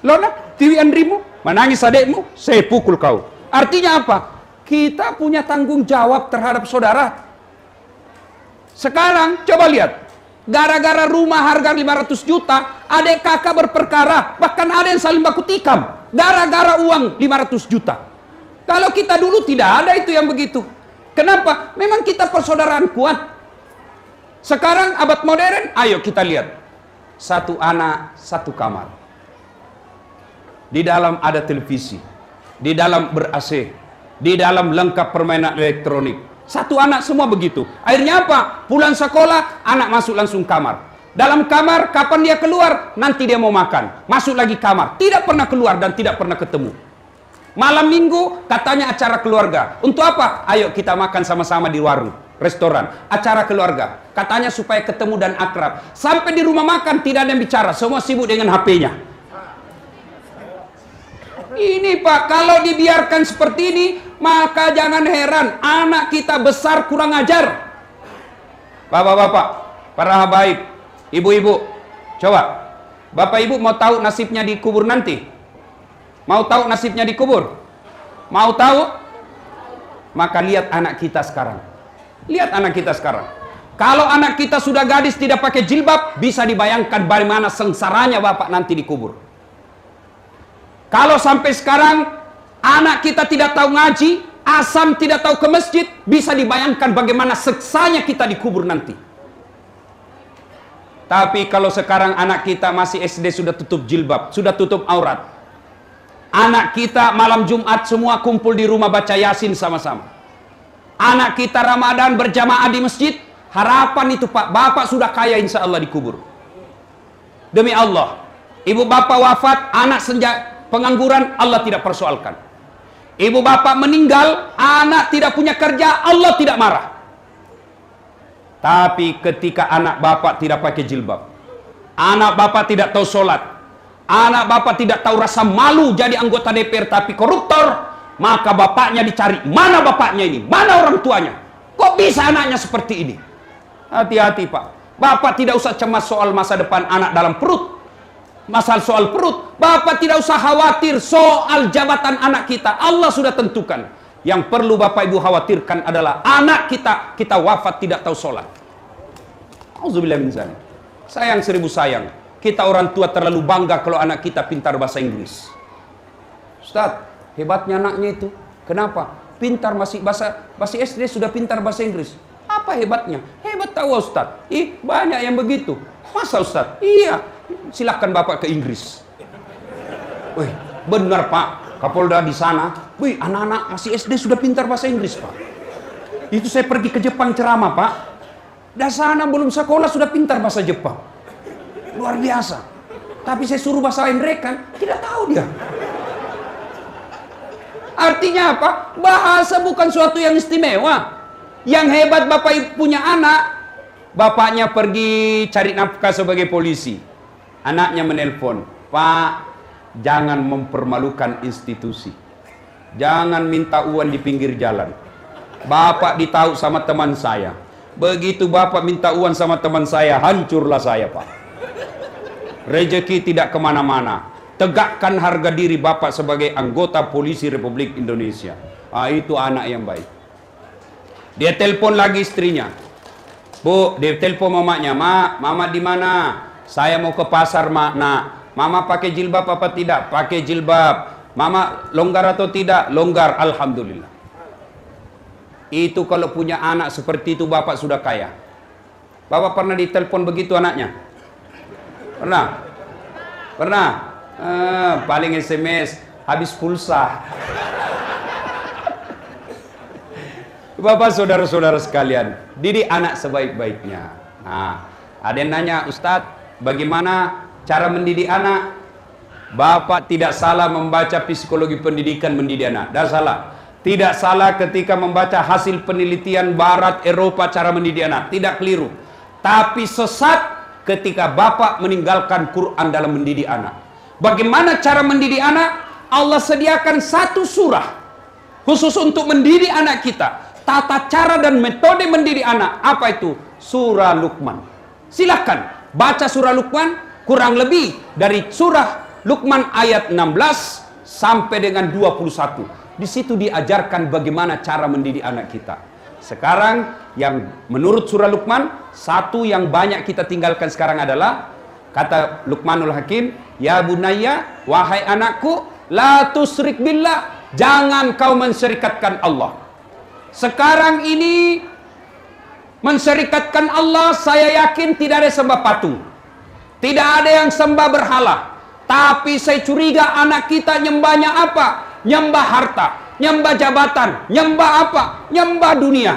Lono, tiwi andrimu, menangis adekmu, saya pukul kau. Artinya apa? Kita punya tanggung jawab terhadap saudara. Sekarang coba lihat, gara-gara rumah harga 500 juta, adik kakak berperkara, bahkan ada yang saling baku tikam. Gara-gara uang 500 juta. Kalau kita dulu tidak ada itu yang begitu. Kenapa? Memang kita persaudaraan kuat. Sekarang abad modern, ayo kita lihat. Satu anak, satu kamar. Di dalam ada televisi. Di dalam ber-AC. Di dalam lengkap permainan elektronik. Satu anak semua begitu. Akhirnya apa? Pulang sekolah, anak masuk langsung kamar. Dalam kamar, kapan dia keluar? Nanti dia mau makan. Masuk lagi kamar. Tidak pernah keluar dan tidak pernah ketemu. Malam minggu, katanya acara keluarga. Untuk apa? Ayo kita makan sama-sama di warung, restoran. Acara keluarga. Katanya supaya ketemu dan akrab. Sampai di rumah makan, tidak ada yang bicara. Semua sibuk dengan HP-nya. Ini Pak, kalau dibiarkan seperti ini, maka jangan heran anak kita besar kurang ajar. Bapak-bapak, para habaib, ibu-ibu, coba. Bapak ibu mau tahu nasibnya di kubur nanti? Mau tahu nasibnya di kubur? Mau tahu? Maka lihat anak kita sekarang. Lihat anak kita sekarang. Kalau anak kita sudah gadis tidak pakai jilbab, bisa dibayangkan bagaimana sengsaranya bapak nanti di kubur. Kalau sampai sekarang anak kita tidak tahu ngaji, asam tidak tahu ke masjid, bisa dibayangkan bagaimana seksanya kita di kubur nanti. Tapi kalau sekarang anak kita masih SD sudah tutup jilbab, sudah tutup aurat. Anak kita malam Jumat semua kumpul di rumah baca Yasin sama-sama. Anak kita Ramadan berjamaah di masjid, Harapan itu Pak, bapak sudah kaya insya Allah dikubur. Demi Allah, ibu bapak wafat, anak pengangguran, Allah tidak persoalkan. Ibu bapak meninggal, anak tidak punya kerja, Allah tidak marah. Tapi ketika anak bapak tidak pakai jilbab, anak bapak tidak tahu sholat, anak bapak tidak tahu rasa malu jadi anggota DPR tapi koruptor, maka bapaknya dicari. Mana bapaknya ini? Mana orang tuanya? Kok bisa anaknya seperti ini? Hati-hati Pak. Bapak tidak usah cemas soal masa depan anak dalam perut. Masalah soal perut, bapak tidak usah khawatir soal jabatan anak kita. Allah sudah tentukan. Yang perlu bapak ibu khawatirkan adalah anak kita wafat tidak tahu sholat. Auzubillah min zalik. Sayang seribu sayang, kita orang tua terlalu bangga kalau anak kita pintar bahasa Inggris. Ustaz, hebatnya anaknya itu. Kenapa? Pintar masih SD sudah pintar bahasa Inggris. Apa hebatnya? Hebat tahu Ustaz. Banyak yang begitu. Masa Ustaz? Iya. Silahkan bapak ke Inggris. Wih, benar Pak. Kapolda di sana. Wih, anak-anak masih SD sudah pintar bahasa Inggris Pak. Itu saya pergi ke Jepang ceramah Pak. Dah sana belum sekolah sudah pintar bahasa Jepang. Luar biasa. Tapi saya suruh bahasa mereka, tidak tahu dia. Artinya apa? Bahasa bukan suatu yang istimewa. Yang hebat bapak punya anak. Bapaknya pergi cari nafkah sebagai polisi. Anaknya menelpon, Pak, jangan mempermalukan institusi. Jangan minta uang di pinggir jalan. Bapak ditahu sama teman saya. Begitu bapak minta uang sama teman saya, hancurlah saya Pak. Rezeki tidak kemana-mana. Tegakkan harga diri bapak sebagai anggota polisi Republik Indonesia. Itu anak yang baik. Dia telepon lagi istrinya. Bu, dia telepon mamanya, Mama di mana? Saya mau ke pasar, Nak. Mama pakai jilbab apa tidak? Pakai jilbab. Mama longgar atau tidak? Longgar, alhamdulillah. Itu kalau punya anak seperti itu bapak sudah kaya. Bapak pernah ditelepon begitu anaknya? Pernah? Pernah? Paling SMS habis pulsa. Bapak saudara-saudara sekalian, didik anak sebaik-baiknya. Nah, ada yang nanya, Ustadz, bagaimana cara mendidik anak? Bapak tidak salah membaca psikologi pendidikan mendidik anak. Tidak salah. Tidak salah ketika membaca hasil penelitian Barat, Eropa cara mendidik anak. Tidak keliru. Tapi sesat ketika bapak meninggalkan Quran dalam mendidik anak. Bagaimana cara mendidik anak? Allah sediakan satu surah khusus untuk mendidik anak kita. Tata cara dan metode mendidik anak. Apa itu? Surah Luqman. Silakan baca surah Luqman, kurang lebih dari surah Luqman ayat 16 sampai dengan 21. Di situ diajarkan bagaimana cara mendidik anak kita. Sekarang yang menurut surah Luqman, satu yang banyak kita tinggalkan sekarang adalah kata Luqmanul Hakim, ya bunayya, wahai anakku, la tusyrik billah, jangan kau mensyirikatkan Allah. Sekarang ini mensyirikatkan Allah, saya yakin tidak ada sembah patung, tidak ada yang sembah berhala. Tapi saya curiga anak kita nyembahnya apa? Nyembah harta, nyembah jabatan, nyembah apa? Nyembah dunia.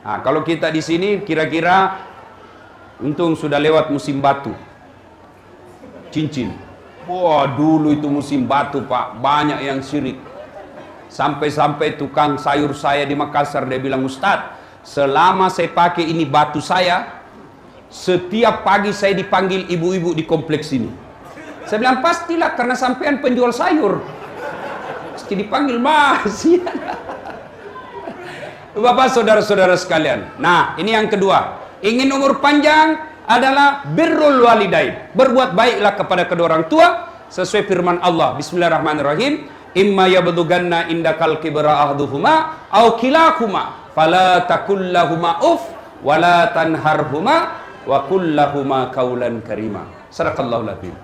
Nah, kalau kita di sini kira-kira untung sudah lewat musim batu, cincin. Wah, dulu itu musim batu Pak, banyak yang syirik. Sampai-sampai tukang sayur saya di Makassar, dia bilang, Ustadz, selama saya pakai ini batu saya, setiap pagi saya dipanggil ibu-ibu di kompleks ini. Saya bilang, pastilah karena sampean penjual sayur. Pasti dipanggil, Mas. Bapak saudara-saudara sekalian. Nah, ini yang kedua. Ingin umur panjang adalah birrul walidain. Berbuat baiklah kepada kedua orang tua sesuai firman Allah. Bismillahirrahmanirrahim. Imma yablughanna indakal kibra ahduhuma aw kilahuma fala takul lahuma uff wala tanharhuma wa qul lahuma qaulan karima. Sadaqallahul azim.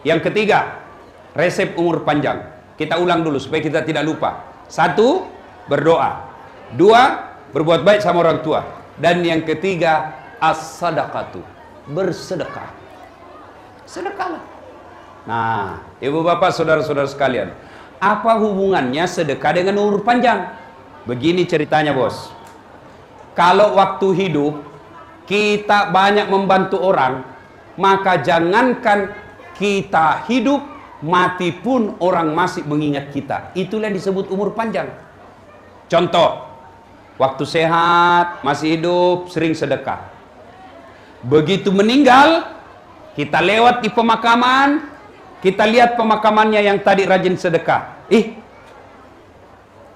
Yang ketiga, resep umur panjang. Kita ulang dulu supaya kita tidak lupa. Satu, berdoa. Dua, berbuat baik sama orang tua. Dan yang ketiga, as-sadaqatu, bersedekah. Sedekahlah. Nah, ibu bapak saudara-saudara sekalian, apa hubungannya sedekah dengan umur panjang? Begini ceritanya bos. Kalau waktu hidup kita banyak membantu orang, maka jangankan kita hidup, mati pun orang masih mengingat kita. Itulah yang disebut umur panjang. Contoh, waktu sehat, masih hidup, sering sedekah. Begitu meninggal, kita lewat di pemakaman, kita lihat pemakamannya yang tadi rajin sedekah.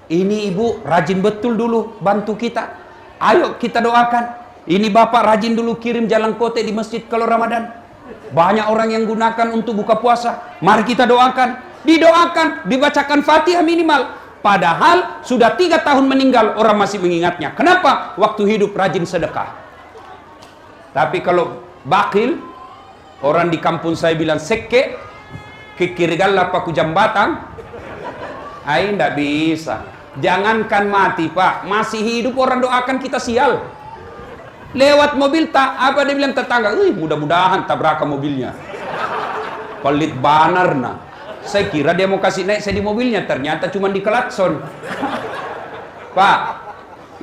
Ini ibu rajin betul dulu bantu kita. Ayo kita doakan. Ini bapak rajin dulu kirim jalan kote di masjid kalau Ramadan. Banyak orang yang gunakan untuk buka puasa. Mari kita doakan. Didoakan, dibacakan Fatihah minimal. Padahal sudah 3 tahun meninggal, orang masih mengingatnya. Kenapa? Waktu hidup rajin sedekah. Tapi kalau bakil, orang di kampung saya bilang sekke, kikirigalla paku jambatan. Tidak bisa. Jangankan mati pak, masih hidup orang doakan kita sial. Lewat mobil tak, apa dia bilang tetangga, mudah-mudahan tabrakan mobilnya. Pelit banar nah. Saya kira dia mau kasih naik saya di mobilnya, ternyata cuma di klakson. Pak,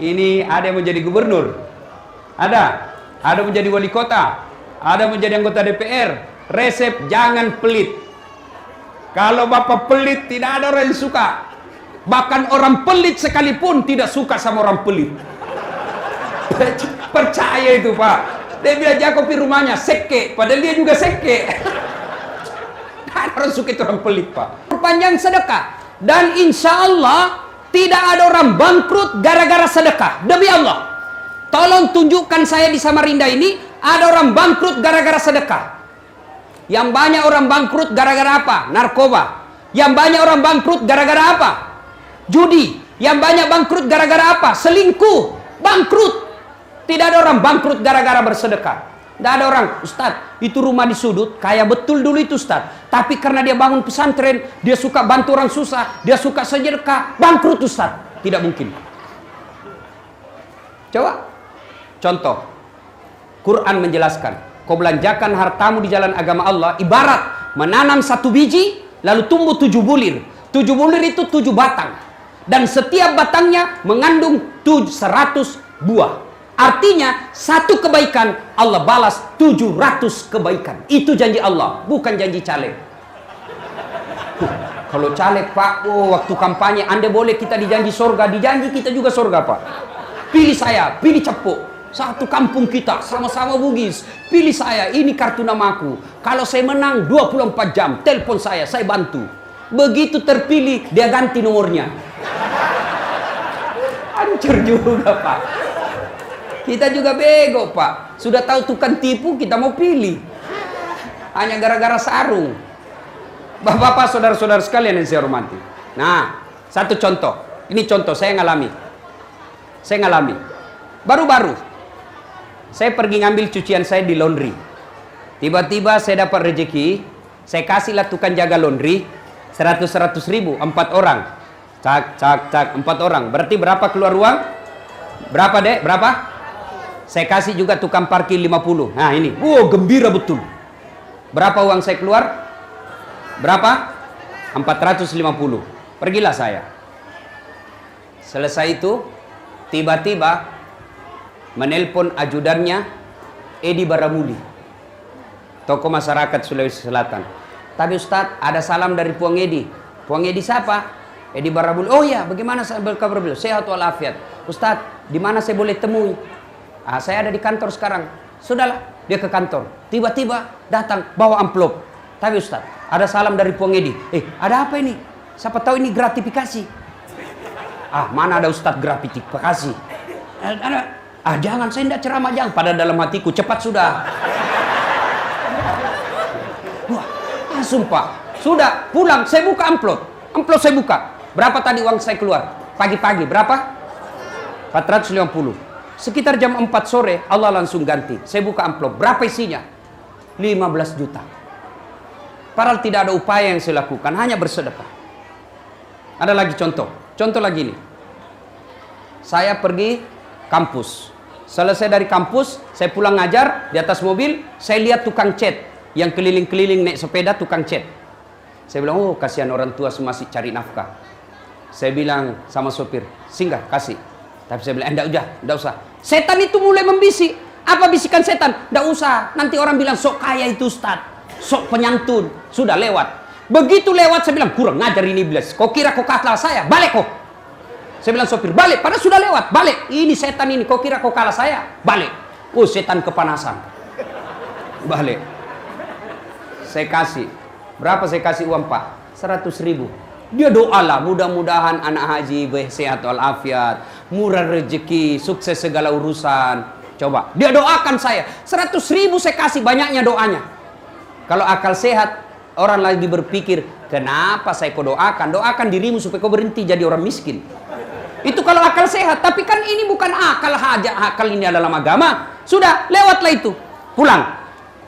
ini ada yang mau jadi gubernur, ada mau jadi wali kota, ada mau jadi anggota DPR. Resep jangan pelit. Kalau bapak pelit tidak ada orang yang suka. Bahkan orang pelit sekalipun tidak suka sama orang pelit. Percaya itu pak. Dia bilang Jakob di rumahnya seke, padahal dia juga seke. Orang suka itu orang pelit pak. Panjang sedekah. Dan insya Allah tidak ada orang bangkrut gara-gara sedekah. Demi Allah. Tolong tunjukkan saya di Samarinda ini ada orang bangkrut gara-gara sedekah. Yang banyak orang bangkrut gara-gara apa? Narkoba. Yang banyak orang bangkrut gara-gara apa? Judi. Yang banyak bangkrut gara-gara apa? Selingkuh. Bangkrut. Tidak ada orang bangkrut gara-gara bersedekah. Tidak ada orang, Ustadz, itu rumah di sudut, kaya betul dulu itu Ustadz. Tapi karena dia bangun pesantren, dia suka bantu orang susah, dia suka sedekah, bangkrut Ustadz. Tidak mungkin. Coba. Contoh. Quran menjelaskan, kau belanjakan hartamu di jalan agama Allah, ibarat menanam 1 biji, lalu tumbuh 7 bulir. 7 bulir itu 7 batang. Dan setiap batangnya mengandung 100 buah. Artinya, 1 kebaikan Allah balas 700 kebaikan. Itu janji Allah, bukan janji caleg. Kalau caleg pak, waktu kampanye Anda boleh kita dijanji surga, dijanji kita juga surga pak. Pilih saya, pilih Cepuk. Satu kampung kita, sama-sama Bugis. Pilih saya, ini kartu namaku. Kalau saya menang 24 jam, telepon saya bantu. Begitu terpilih, dia ganti nomornya. Hancur juga pak. Kita juga bego pak. Sudah tahu tukang tipu, kita mau pilih. Hanya gara-gara sarung. Bapak-bapak, saudara-saudara sekalian yang saya hormati. Nah, satu contoh. Ini contoh, saya ngalami. Baru-baru. Saya pergi ngambil cucian saya di laundry. Tiba-tiba saya dapat rezeki. Saya kasihlah tukang jaga laundry. 100 ribu, 4 orang. Cak, 4 orang. Berarti berapa keluar uang? Berapa dek? Berapa? Saya kasih juga tukang parkir 50. Nah ini. Gembira betul. Berapa uang saya keluar? Berapa? 450. Pergilah saya. Selesai itu, tiba-tiba menelpon ajudannya Edi Baramuli, tokoh masyarakat Sulawesi Selatan. Tapi Ustadz, ada salam dari Puang Edi. Puang Edi siapa? Edi Baramuli. Oh ya, bagaimana kabar beliau? Sehat walafiat. Ustadz, di mana saya boleh temui? Saya ada di kantor sekarang. Sudahlah, dia ke kantor. Tiba-tiba datang bawa amplop. Tapi Ustadz, ada salam dari Puang Edi. Ada apa ini? Siapa tahu ini gratifikasi. Mana ada Ustadz gratifikasi? Jangan, saya tidak ceramah jangan. Pada dalam hatiku, cepat sudah. Sumpah. Sudah, pulang, saya buka amplop. Amplop saya buka. Berapa tadi uang saya keluar? Pagi-pagi, berapa? 450. Sekitar jam 4 sore, Allah langsung ganti. Saya buka amplop. Berapa isinya? 15 juta. Padahal tidak ada upaya yang saya lakukan, hanya bersedekah. Ada lagi contoh. Contoh lagi nih. Saya pergi kampus. Selesai dari kampus, saya pulang ngajar, di atas mobil, saya lihat tukang cat. Yang keliling-keliling naik sepeda, tukang cat. Saya bilang, kasihan orang tua masih cari nafkah. Saya bilang sama sopir, singgah, kasih. Tapi saya bilang, enggak usah. Setan itu mulai membisik. Apa bisikan setan? Nggak usah. Nanti orang bilang sok kaya itu Ustaz, sok penyantun. Sudah lewat. Begitu lewat saya bilang kurang ngajar ini iblis. Kau kira kau kalah saya? Balik kau. Saya bilang sopir balik. Padahal sudah lewat. Balik. Ini setan ini. Kau kira kau kalah saya? Balik. Oh setan kepanasan. Balik. Saya kasih. Berapa saya kasih uang Pak? 100.000. Dia doalah, mudah-mudahan anak haji sehat walafiat, murah rezeki, sukses segala urusan. Coba, dia doakan saya. 100.000 saya kasih, banyaknya doanya. Kalau akal sehat, orang lagi berpikir, kenapa saya kau doakan? Doakan dirimu supaya kau berhenti jadi orang miskin. Itu kalau akal sehat. Tapi kan ini bukan akal hajat, akal ini adalah agama. Sudah, lewatlah itu. Pulang.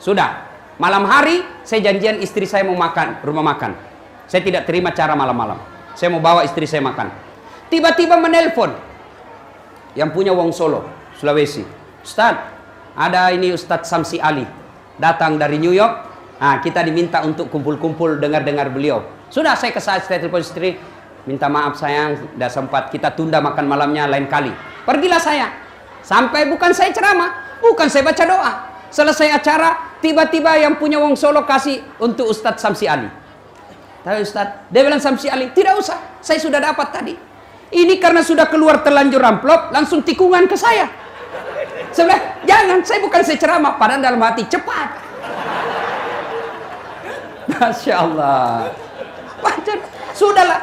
Sudah. Malam hari, saya janjian istri saya mau makan, rumah makan. Saya tidak terima cara malam-malam. Saya mau bawa istri saya makan. Tiba-tiba menelpon yang punya Wong Solo, Sulawesi. Ustaz, ada ini Ustaz Samsi Ali datang dari New York. Nah, kita diminta untuk kumpul-kumpul dengar-dengar beliau. Sudah, saya telepon istri, minta maaf sayang, tidak sempat. Kita tunda makan malamnya lain kali. Pergilah saya. Sampai bukan saya ceramah, bukan saya baca doa. Selesai acara, tiba-tiba yang punya Wong Solo kasih untuk Ustaz Samsi Ali. Tahu Ustaz, dia bilang Samsi Ali, tidak usah, saya sudah dapat tadi. Ini karena sudah keluar terlanjur amplop, langsung tikungan ke saya. Saya bilang, jangan, saya bukan saya ceramah, padahal dalam hati cepat. Masya Allah. Sudahlah.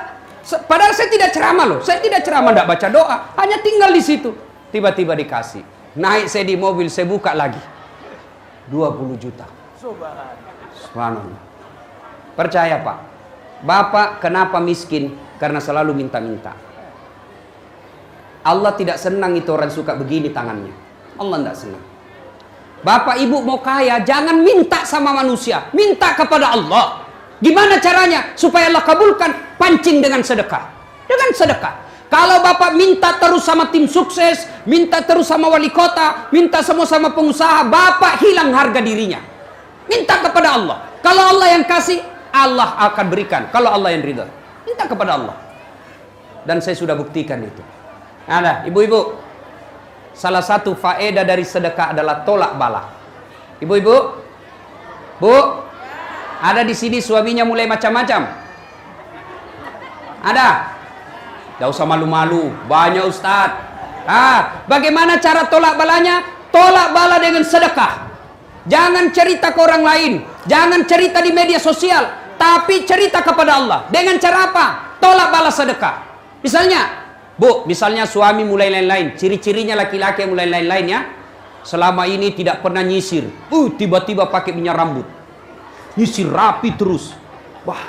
Padahal saya tidak ceramah loh, saya tidak ceramah, tidak baca doa, hanya tinggal di situ. Tiba-tiba dikasih. Naik saya di mobil, saya buka lagi. 20 juta. Subhanallah. Percaya Pak. Bapak kenapa miskin? Karena selalu minta-minta. Allah tidak senang itu orang suka begini tangannya. Allah tidak senang. Bapak ibu mau kaya, jangan minta sama manusia. Minta kepada Allah. Gimana caranya? Supaya Allah kabulkan. Pancing dengan sedekah. Dengan sedekah. Kalau bapak minta terus sama tim sukses, minta terus sama wali kota, minta semua sama pengusaha, bapak hilang harga dirinya. Minta kepada Allah. Kalau Allah yang kasih, Allah akan berikan. Kalau Allah yang ridha, minta kepada Allah. Dan saya sudah buktikan itu. Ada ibu-ibu, salah satu faedah dari sedekah adalah tolak bala. Ibu-ibu, bu, ada di sini suaminya mulai macam-macam. Ada. Tidak usah malu-malu, banyak Ustaz. Bagaimana cara tolak balanya? Tolak bala dengan sedekah. Jangan cerita ke orang lain, jangan cerita di media sosial. Tapi cerita kepada Allah. Dengan cara apa? Tolak balas sedekah. Misalnya, bu, misalnya suami mulai lain-lain. Ciri-cirinya laki-laki yang mulai lain-lain ya. Selama ini tidak pernah nyisir. Tiba-tiba pakai minyak rambut. Nyisir rapi terus. Wah,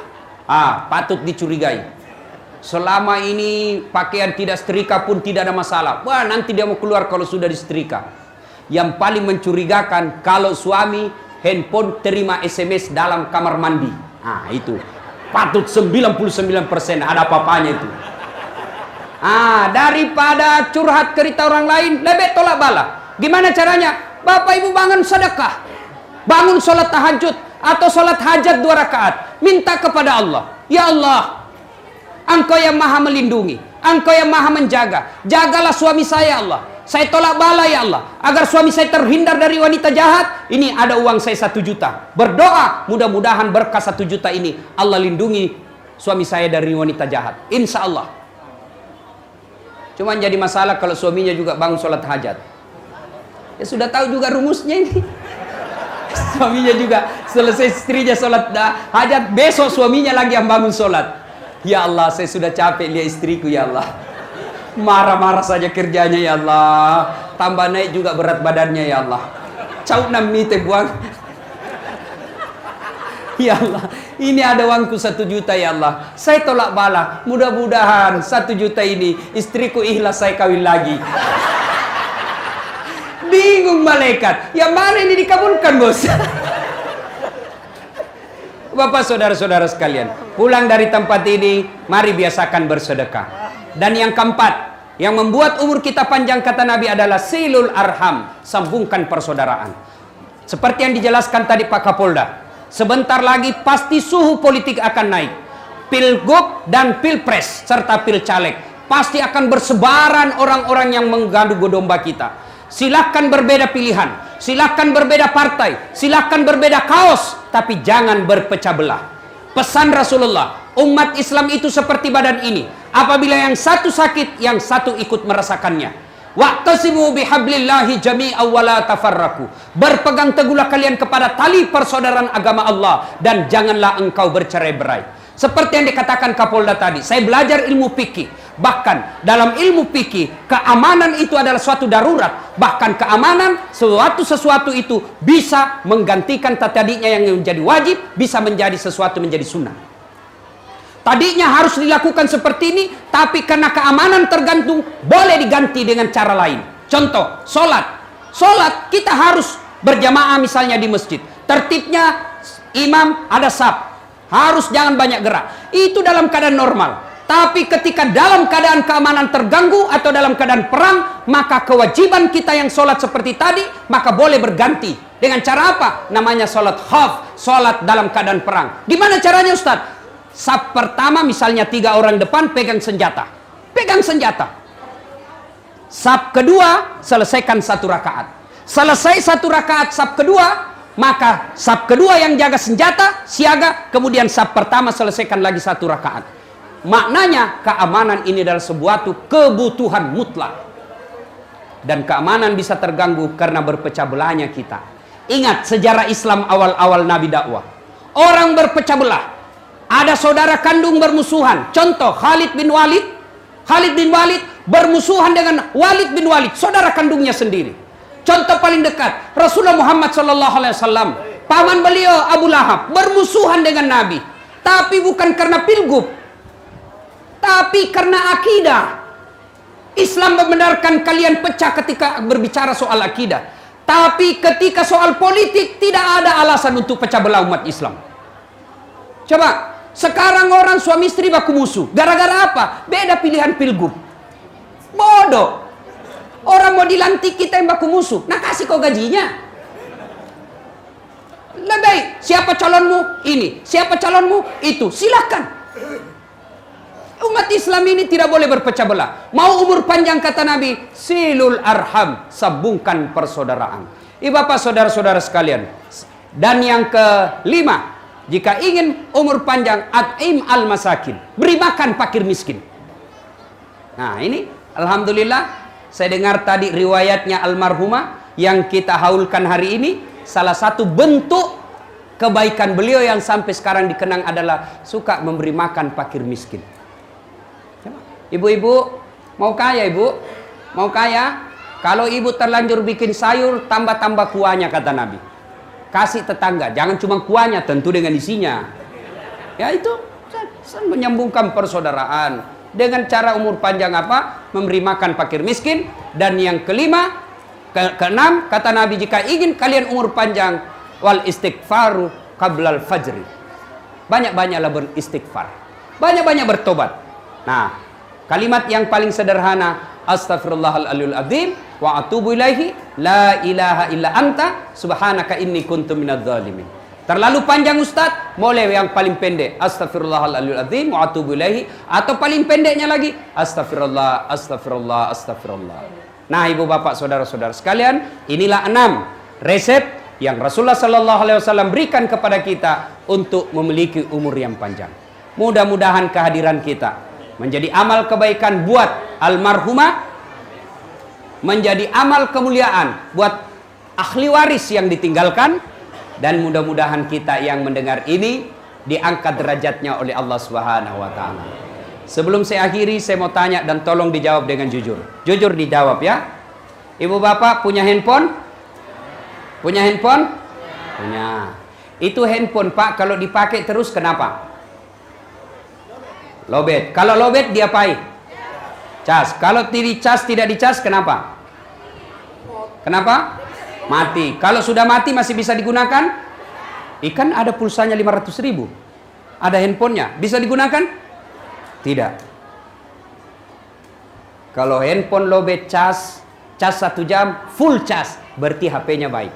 patut dicurigai. Selama ini pakaian tidak setrika pun tidak ada masalah. Wah, nanti dia mau keluar kalau sudah disetrika. Yang paling mencurigakan kalau suami handphone terima SMS dalam kamar mandi. Itu patut 99% ada apa-apanya itu. Daripada curhat cerita orang lain, lebih tolak bala. Gimana caranya? Bapak ibu bangun sedekah, bangun sholat tahajud atau sholat hajat 2 rakaat, minta kepada Allah, ya Allah, Engkau yang maha melindungi, Engkau yang maha menjaga, jagalah suami saya Allah. Saya tolak bala ya Allah, agar suami saya terhindar dari wanita jahat. Ini ada uang saya 1 juta. Berdoa, mudah-mudahan berkah 1 juta ini Allah lindungi suami saya dari wanita jahat. Insya Allah. Cuman jadi masalah kalau suaminya juga bangun sholat hajat. Ya sudah tahu juga rumusnya ini. Suaminya juga selesai istrinya sholat hajat, besok suaminya lagi yang bangun sholat. Ya Allah, saya sudah capek lihat istriku ya Allah. Marah-marah saja kerjanya ya Allah. Tambah naik juga berat badannya ya Allah. Cau nami te buang. Ya Allah, ini ada uangku 1 juta ya Allah. Saya tolak bala. Mudah-mudahan 1 juta ini istriku ikhlas saya kawin lagi. Bingung malaikat. Yang mana ini dikabulkan bos? Bapak saudara-saudara sekalian, pulang dari tempat ini, mari biasakan bersedekah. Dan yang keempat, yang membuat umur kita panjang kata Nabi adalah silul arham, sambungkan persaudaraan. Seperti yang dijelaskan tadi Pak Kapolda, sebentar lagi pasti suhu politik akan naik. Pilgub dan pilpres serta pilcaleg pasti akan bersebaran orang-orang yang mengganggu domba kita. Silahkan berbeda pilihan. Silahkan berbeda partai, silahkan berbeda kaos, tapi jangan berpecah belah. Pesan Rasulullah, umat Islam itu seperti badan ini. Apabila yang satu sakit, yang satu ikut merasakannya. Wa'tasimu bihablillahi jami'an wa la tafarraku. Berpegang teguhlah kalian kepada tali persaudaraan agama Allah, dan janganlah engkau bercerai-berai. Seperti yang dikatakan Kapolda tadi, saya belajar ilmu fikih. Bahkan dalam ilmu fikih, keamanan itu adalah suatu darurat. Bahkan keamanan sesuatu itu bisa menggantikan tadinya yang menjadi wajib, bisa menjadi sesuatu menjadi sunnah. Tadinya harus dilakukan seperti ini, tapi karena keamanan tergantung, boleh diganti dengan cara lain. Contoh, sholat. Sholat kita harus berjamaah misalnya di masjid. Tertibnya imam ada saf. Harus jangan banyak gerak. Itu dalam keadaan normal. Tapi ketika dalam keadaan keamanan terganggu atau dalam keadaan perang, maka kewajiban kita yang sholat seperti tadi, maka boleh berganti. Dengan cara apa? Namanya sholat khawf, sholat dalam keadaan perang. Gimana caranya Ustaz? Saf pertama misalnya 3 orang depan pegang senjata. Pegang senjata. Saf kedua selesaikan 1 rakaat. Selesai 1 rakaat saf kedua, maka saf kedua yang jaga senjata, siaga, kemudian saf pertama selesaikan lagi 1 rakaat. Maknanya keamanan ini adalah sebuah kebutuhan mutlak. Dan keamanan bisa terganggu karena berpecah belahnya kita. Ingat sejarah Islam awal-awal Nabi dakwah. Orang berpecah belah. Ada saudara kandung bermusuhan. Contoh Khalid bin Walid. Khalid bin Walid bermusuhan dengan Walid bin Walid, saudara kandungnya sendiri. Contoh paling dekat, Rasulullah Muhammad SAW, paman beliau Abu Lahab bermusuhan dengan Nabi, tapi bukan karena pilgub, tapi karena akidah. Islam membenarkan kalian pecah ketika berbicara soal akidah, tapi ketika soal politik tidak ada alasan untuk pecah belah umat Islam. Coba, sekarang orang suami istri baku musuh, gara-gara apa? Beda pilihan pilgub. Bodoh. Orang mau dilantik kita yang baku musuh. Nah kasih kau gajinya. Lebih siapa calonmu? Ini. Siapa calonmu? Itu. Silakan. Umat Islam ini tidak boleh berpecah belah. Mau umur panjang kata Nabi, silul arham, sambungkan persaudaraan. Bapak saudara-saudara sekalian. Dan yang kelima, jika ingin umur panjang, at'im al masakin, beri makan fakir miskin. Nah ini alhamdulillah. Saya dengar tadi riwayatnya almarhumah yang kita haulkan hari ini. Salah satu bentuk kebaikan beliau yang sampai sekarang dikenang adalah suka memberi makan fakir miskin. Ibu-ibu mau kaya ibu? Mau kaya? Kalau ibu terlanjur bikin sayur, tambah-tambah kuahnya kata Nabi. Kasih tetangga, jangan cuma kuahnya, tentu dengan isinya. Ya itu menyambungkan persaudaraan. Dengan cara umur panjang apa? Memberi makan fakir miskin. Dan yang kelima, keenam, kata Nabi, jika ingin kalian umur panjang, wal istighfaru qablal fajri. Banyak-banyaklah beristighfar. Banyak-banyak bertobat. Nah, kalimat yang paling sederhana, astaghfirullahaladzim azim wa atubu ilaihi la ilaha illa anta subhanaka inni kuntu minadz zalimin. Terlalu panjang Ustaz, boleh yang paling pendek, astaghfirullahaladzim azim wa atubu ilaihi, atau paling pendeknya lagi, astagfirullah, astagfirullah, astagfirullah. Nah, ibu bapak saudara-saudara sekalian, inilah 6 resep yang Rasulullah SAW berikan kepada kita untuk memiliki umur yang panjang. Mudah-mudahan kehadiran kita menjadi amal kebaikan buat almarhumah, menjadi amal kemuliaan buat ahli waris yang ditinggalkan, dan mudah-mudahan kita yang mendengar ini diangkat derajatnya oleh Allah Subhanahu wa taala. Sebelum saya akhiri, saya mau tanya dan tolong dijawab dengan jujur. Jujur dijawab ya. Ibu bapak punya handphone? Punya handphone? Punya. Itu handphone Pak kalau dipakai terus kenapa? Lowbat. Kalau lowbat diapain? Cas. Kalau dicas tidak dicas kenapa? Kenapa? Mati. Kalau sudah mati masih bisa digunakan? Ikan ada pulsanya 500.000. Ada handphonenya. Bisa digunakan? Tidak. Kalau handphone lowbat cas 1 jam, full cas, berarti HP-nya baik.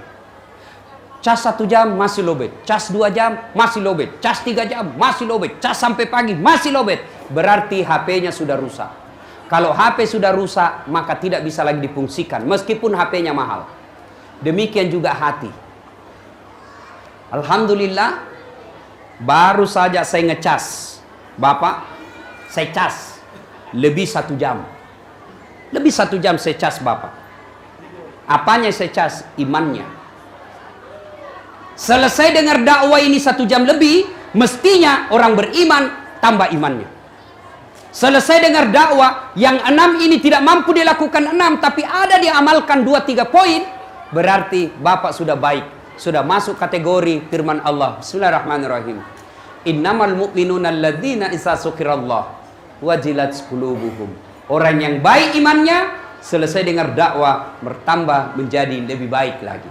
Cas 1 jam masih lowbat, cas 2 jam masih lowbat, cas 3 jam masih lowbat, cas sampai pagi masih lowbat, berarti HP-nya sudah rusak. Kalau HP sudah rusak, maka tidak bisa lagi difungsikan meskipun HP-nya mahal. Demikian juga hati. Alhamdulillah, baru saja saya ngecas. Bapak, saya cas. Lebih 1 jam. Lebih 1 jam saya cas Bapak. Apanya saya cas? Imannya. Selesai dengar dakwah ini 1 jam lebih, mestinya orang beriman tambah imannya. Selesai dengar dakwah yang 6 ini tidak mampu dilakukan 6, tapi ada diamalkan 2-3 poin, berarti Bapak sudah baik, sudah masuk kategori firman Allah. Bismillahirrahmanirrahim. Innamal mu'minuna alladzina idza dzukirallah wajilat qulubuhum. Orang yang baik imannya selesai dengar dakwah bertambah menjadi lebih baik lagi.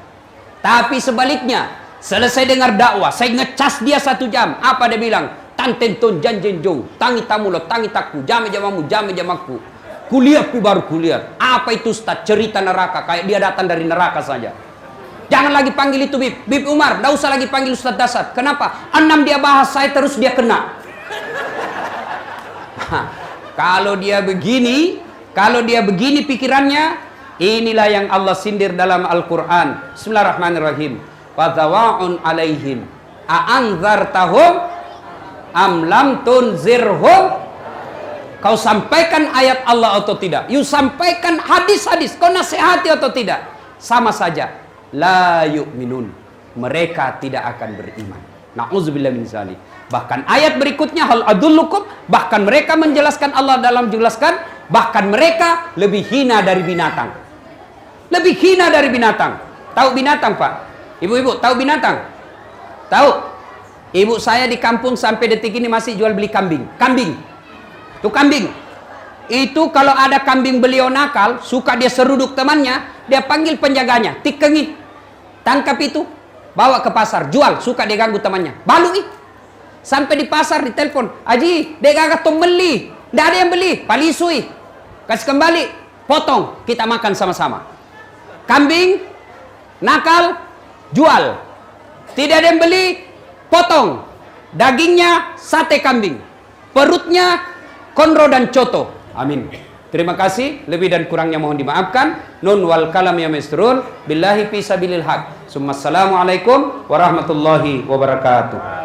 Tapi sebaliknya, selesai dengar dakwah, saya ngecas dia 1 jam. Apa dia bilang? Tantenton janjenjong, tangi tamulo, tangi takku, jame jamamu, jame jamaku. Kuliah pi baru kuliah. Apa itu Ustaz? Cerita neraka, kayak dia datang dari neraka saja. Jangan lagi panggil itu Bib Umar, tidak usah lagi panggil Ustaz Dasar. Kenapa? 6 dia bahas saya terus dia kena. Kalau dia begini pikirannya, inilah yang Allah sindir dalam Al-Quran. Bismillahirrahmanirrahim. Fadzawa'un alaihim a'anzartahum am lam tunzirhum. Kau sampaikan ayat Allah atau tidak? You sampaikan hadis-hadis, kau nasihati atau tidak? Sama saja. La yu'minun. Mereka tidak akan beriman. Na'udzubillah min zalik. Bahkan ayat berikutnya, hal adullukum, bahkan mereka menjelaskan Allah dalam jelaskan, bahkan mereka lebih hina dari binatang. Lebih hina dari binatang. Tahu binatang, Pak? Ibu-ibu, tahu binatang? Tahu? Ibu saya di kampung sampai detik ini masih jual beli kambing. Kambing. Itu kambing. Itu kalau ada kambing beliau nakal, suka dia seruduk temannya, dia panggil penjaganya, tikengit. Tangkap itu, bawa ke pasar, jual, suka dia ganggu temannya. Balui. Sampai di pasar ditelepon, "Aji, dek gagak tong beli." Tidak ada yang beli, palisui. Kasih kembali, potong, kita makan sama-sama. Kambing nakal, jual. Tidak ada yang beli, potong. Dagingnya sate kambing, perutnya konro dan coto. Amin. Terima kasih, lebih dan kurangnya mohon dimaafkan. Nun wal kalam ya maisrun billahi fi sabilil haq. Assalamualaikum warahmatullahi wabarakatuh.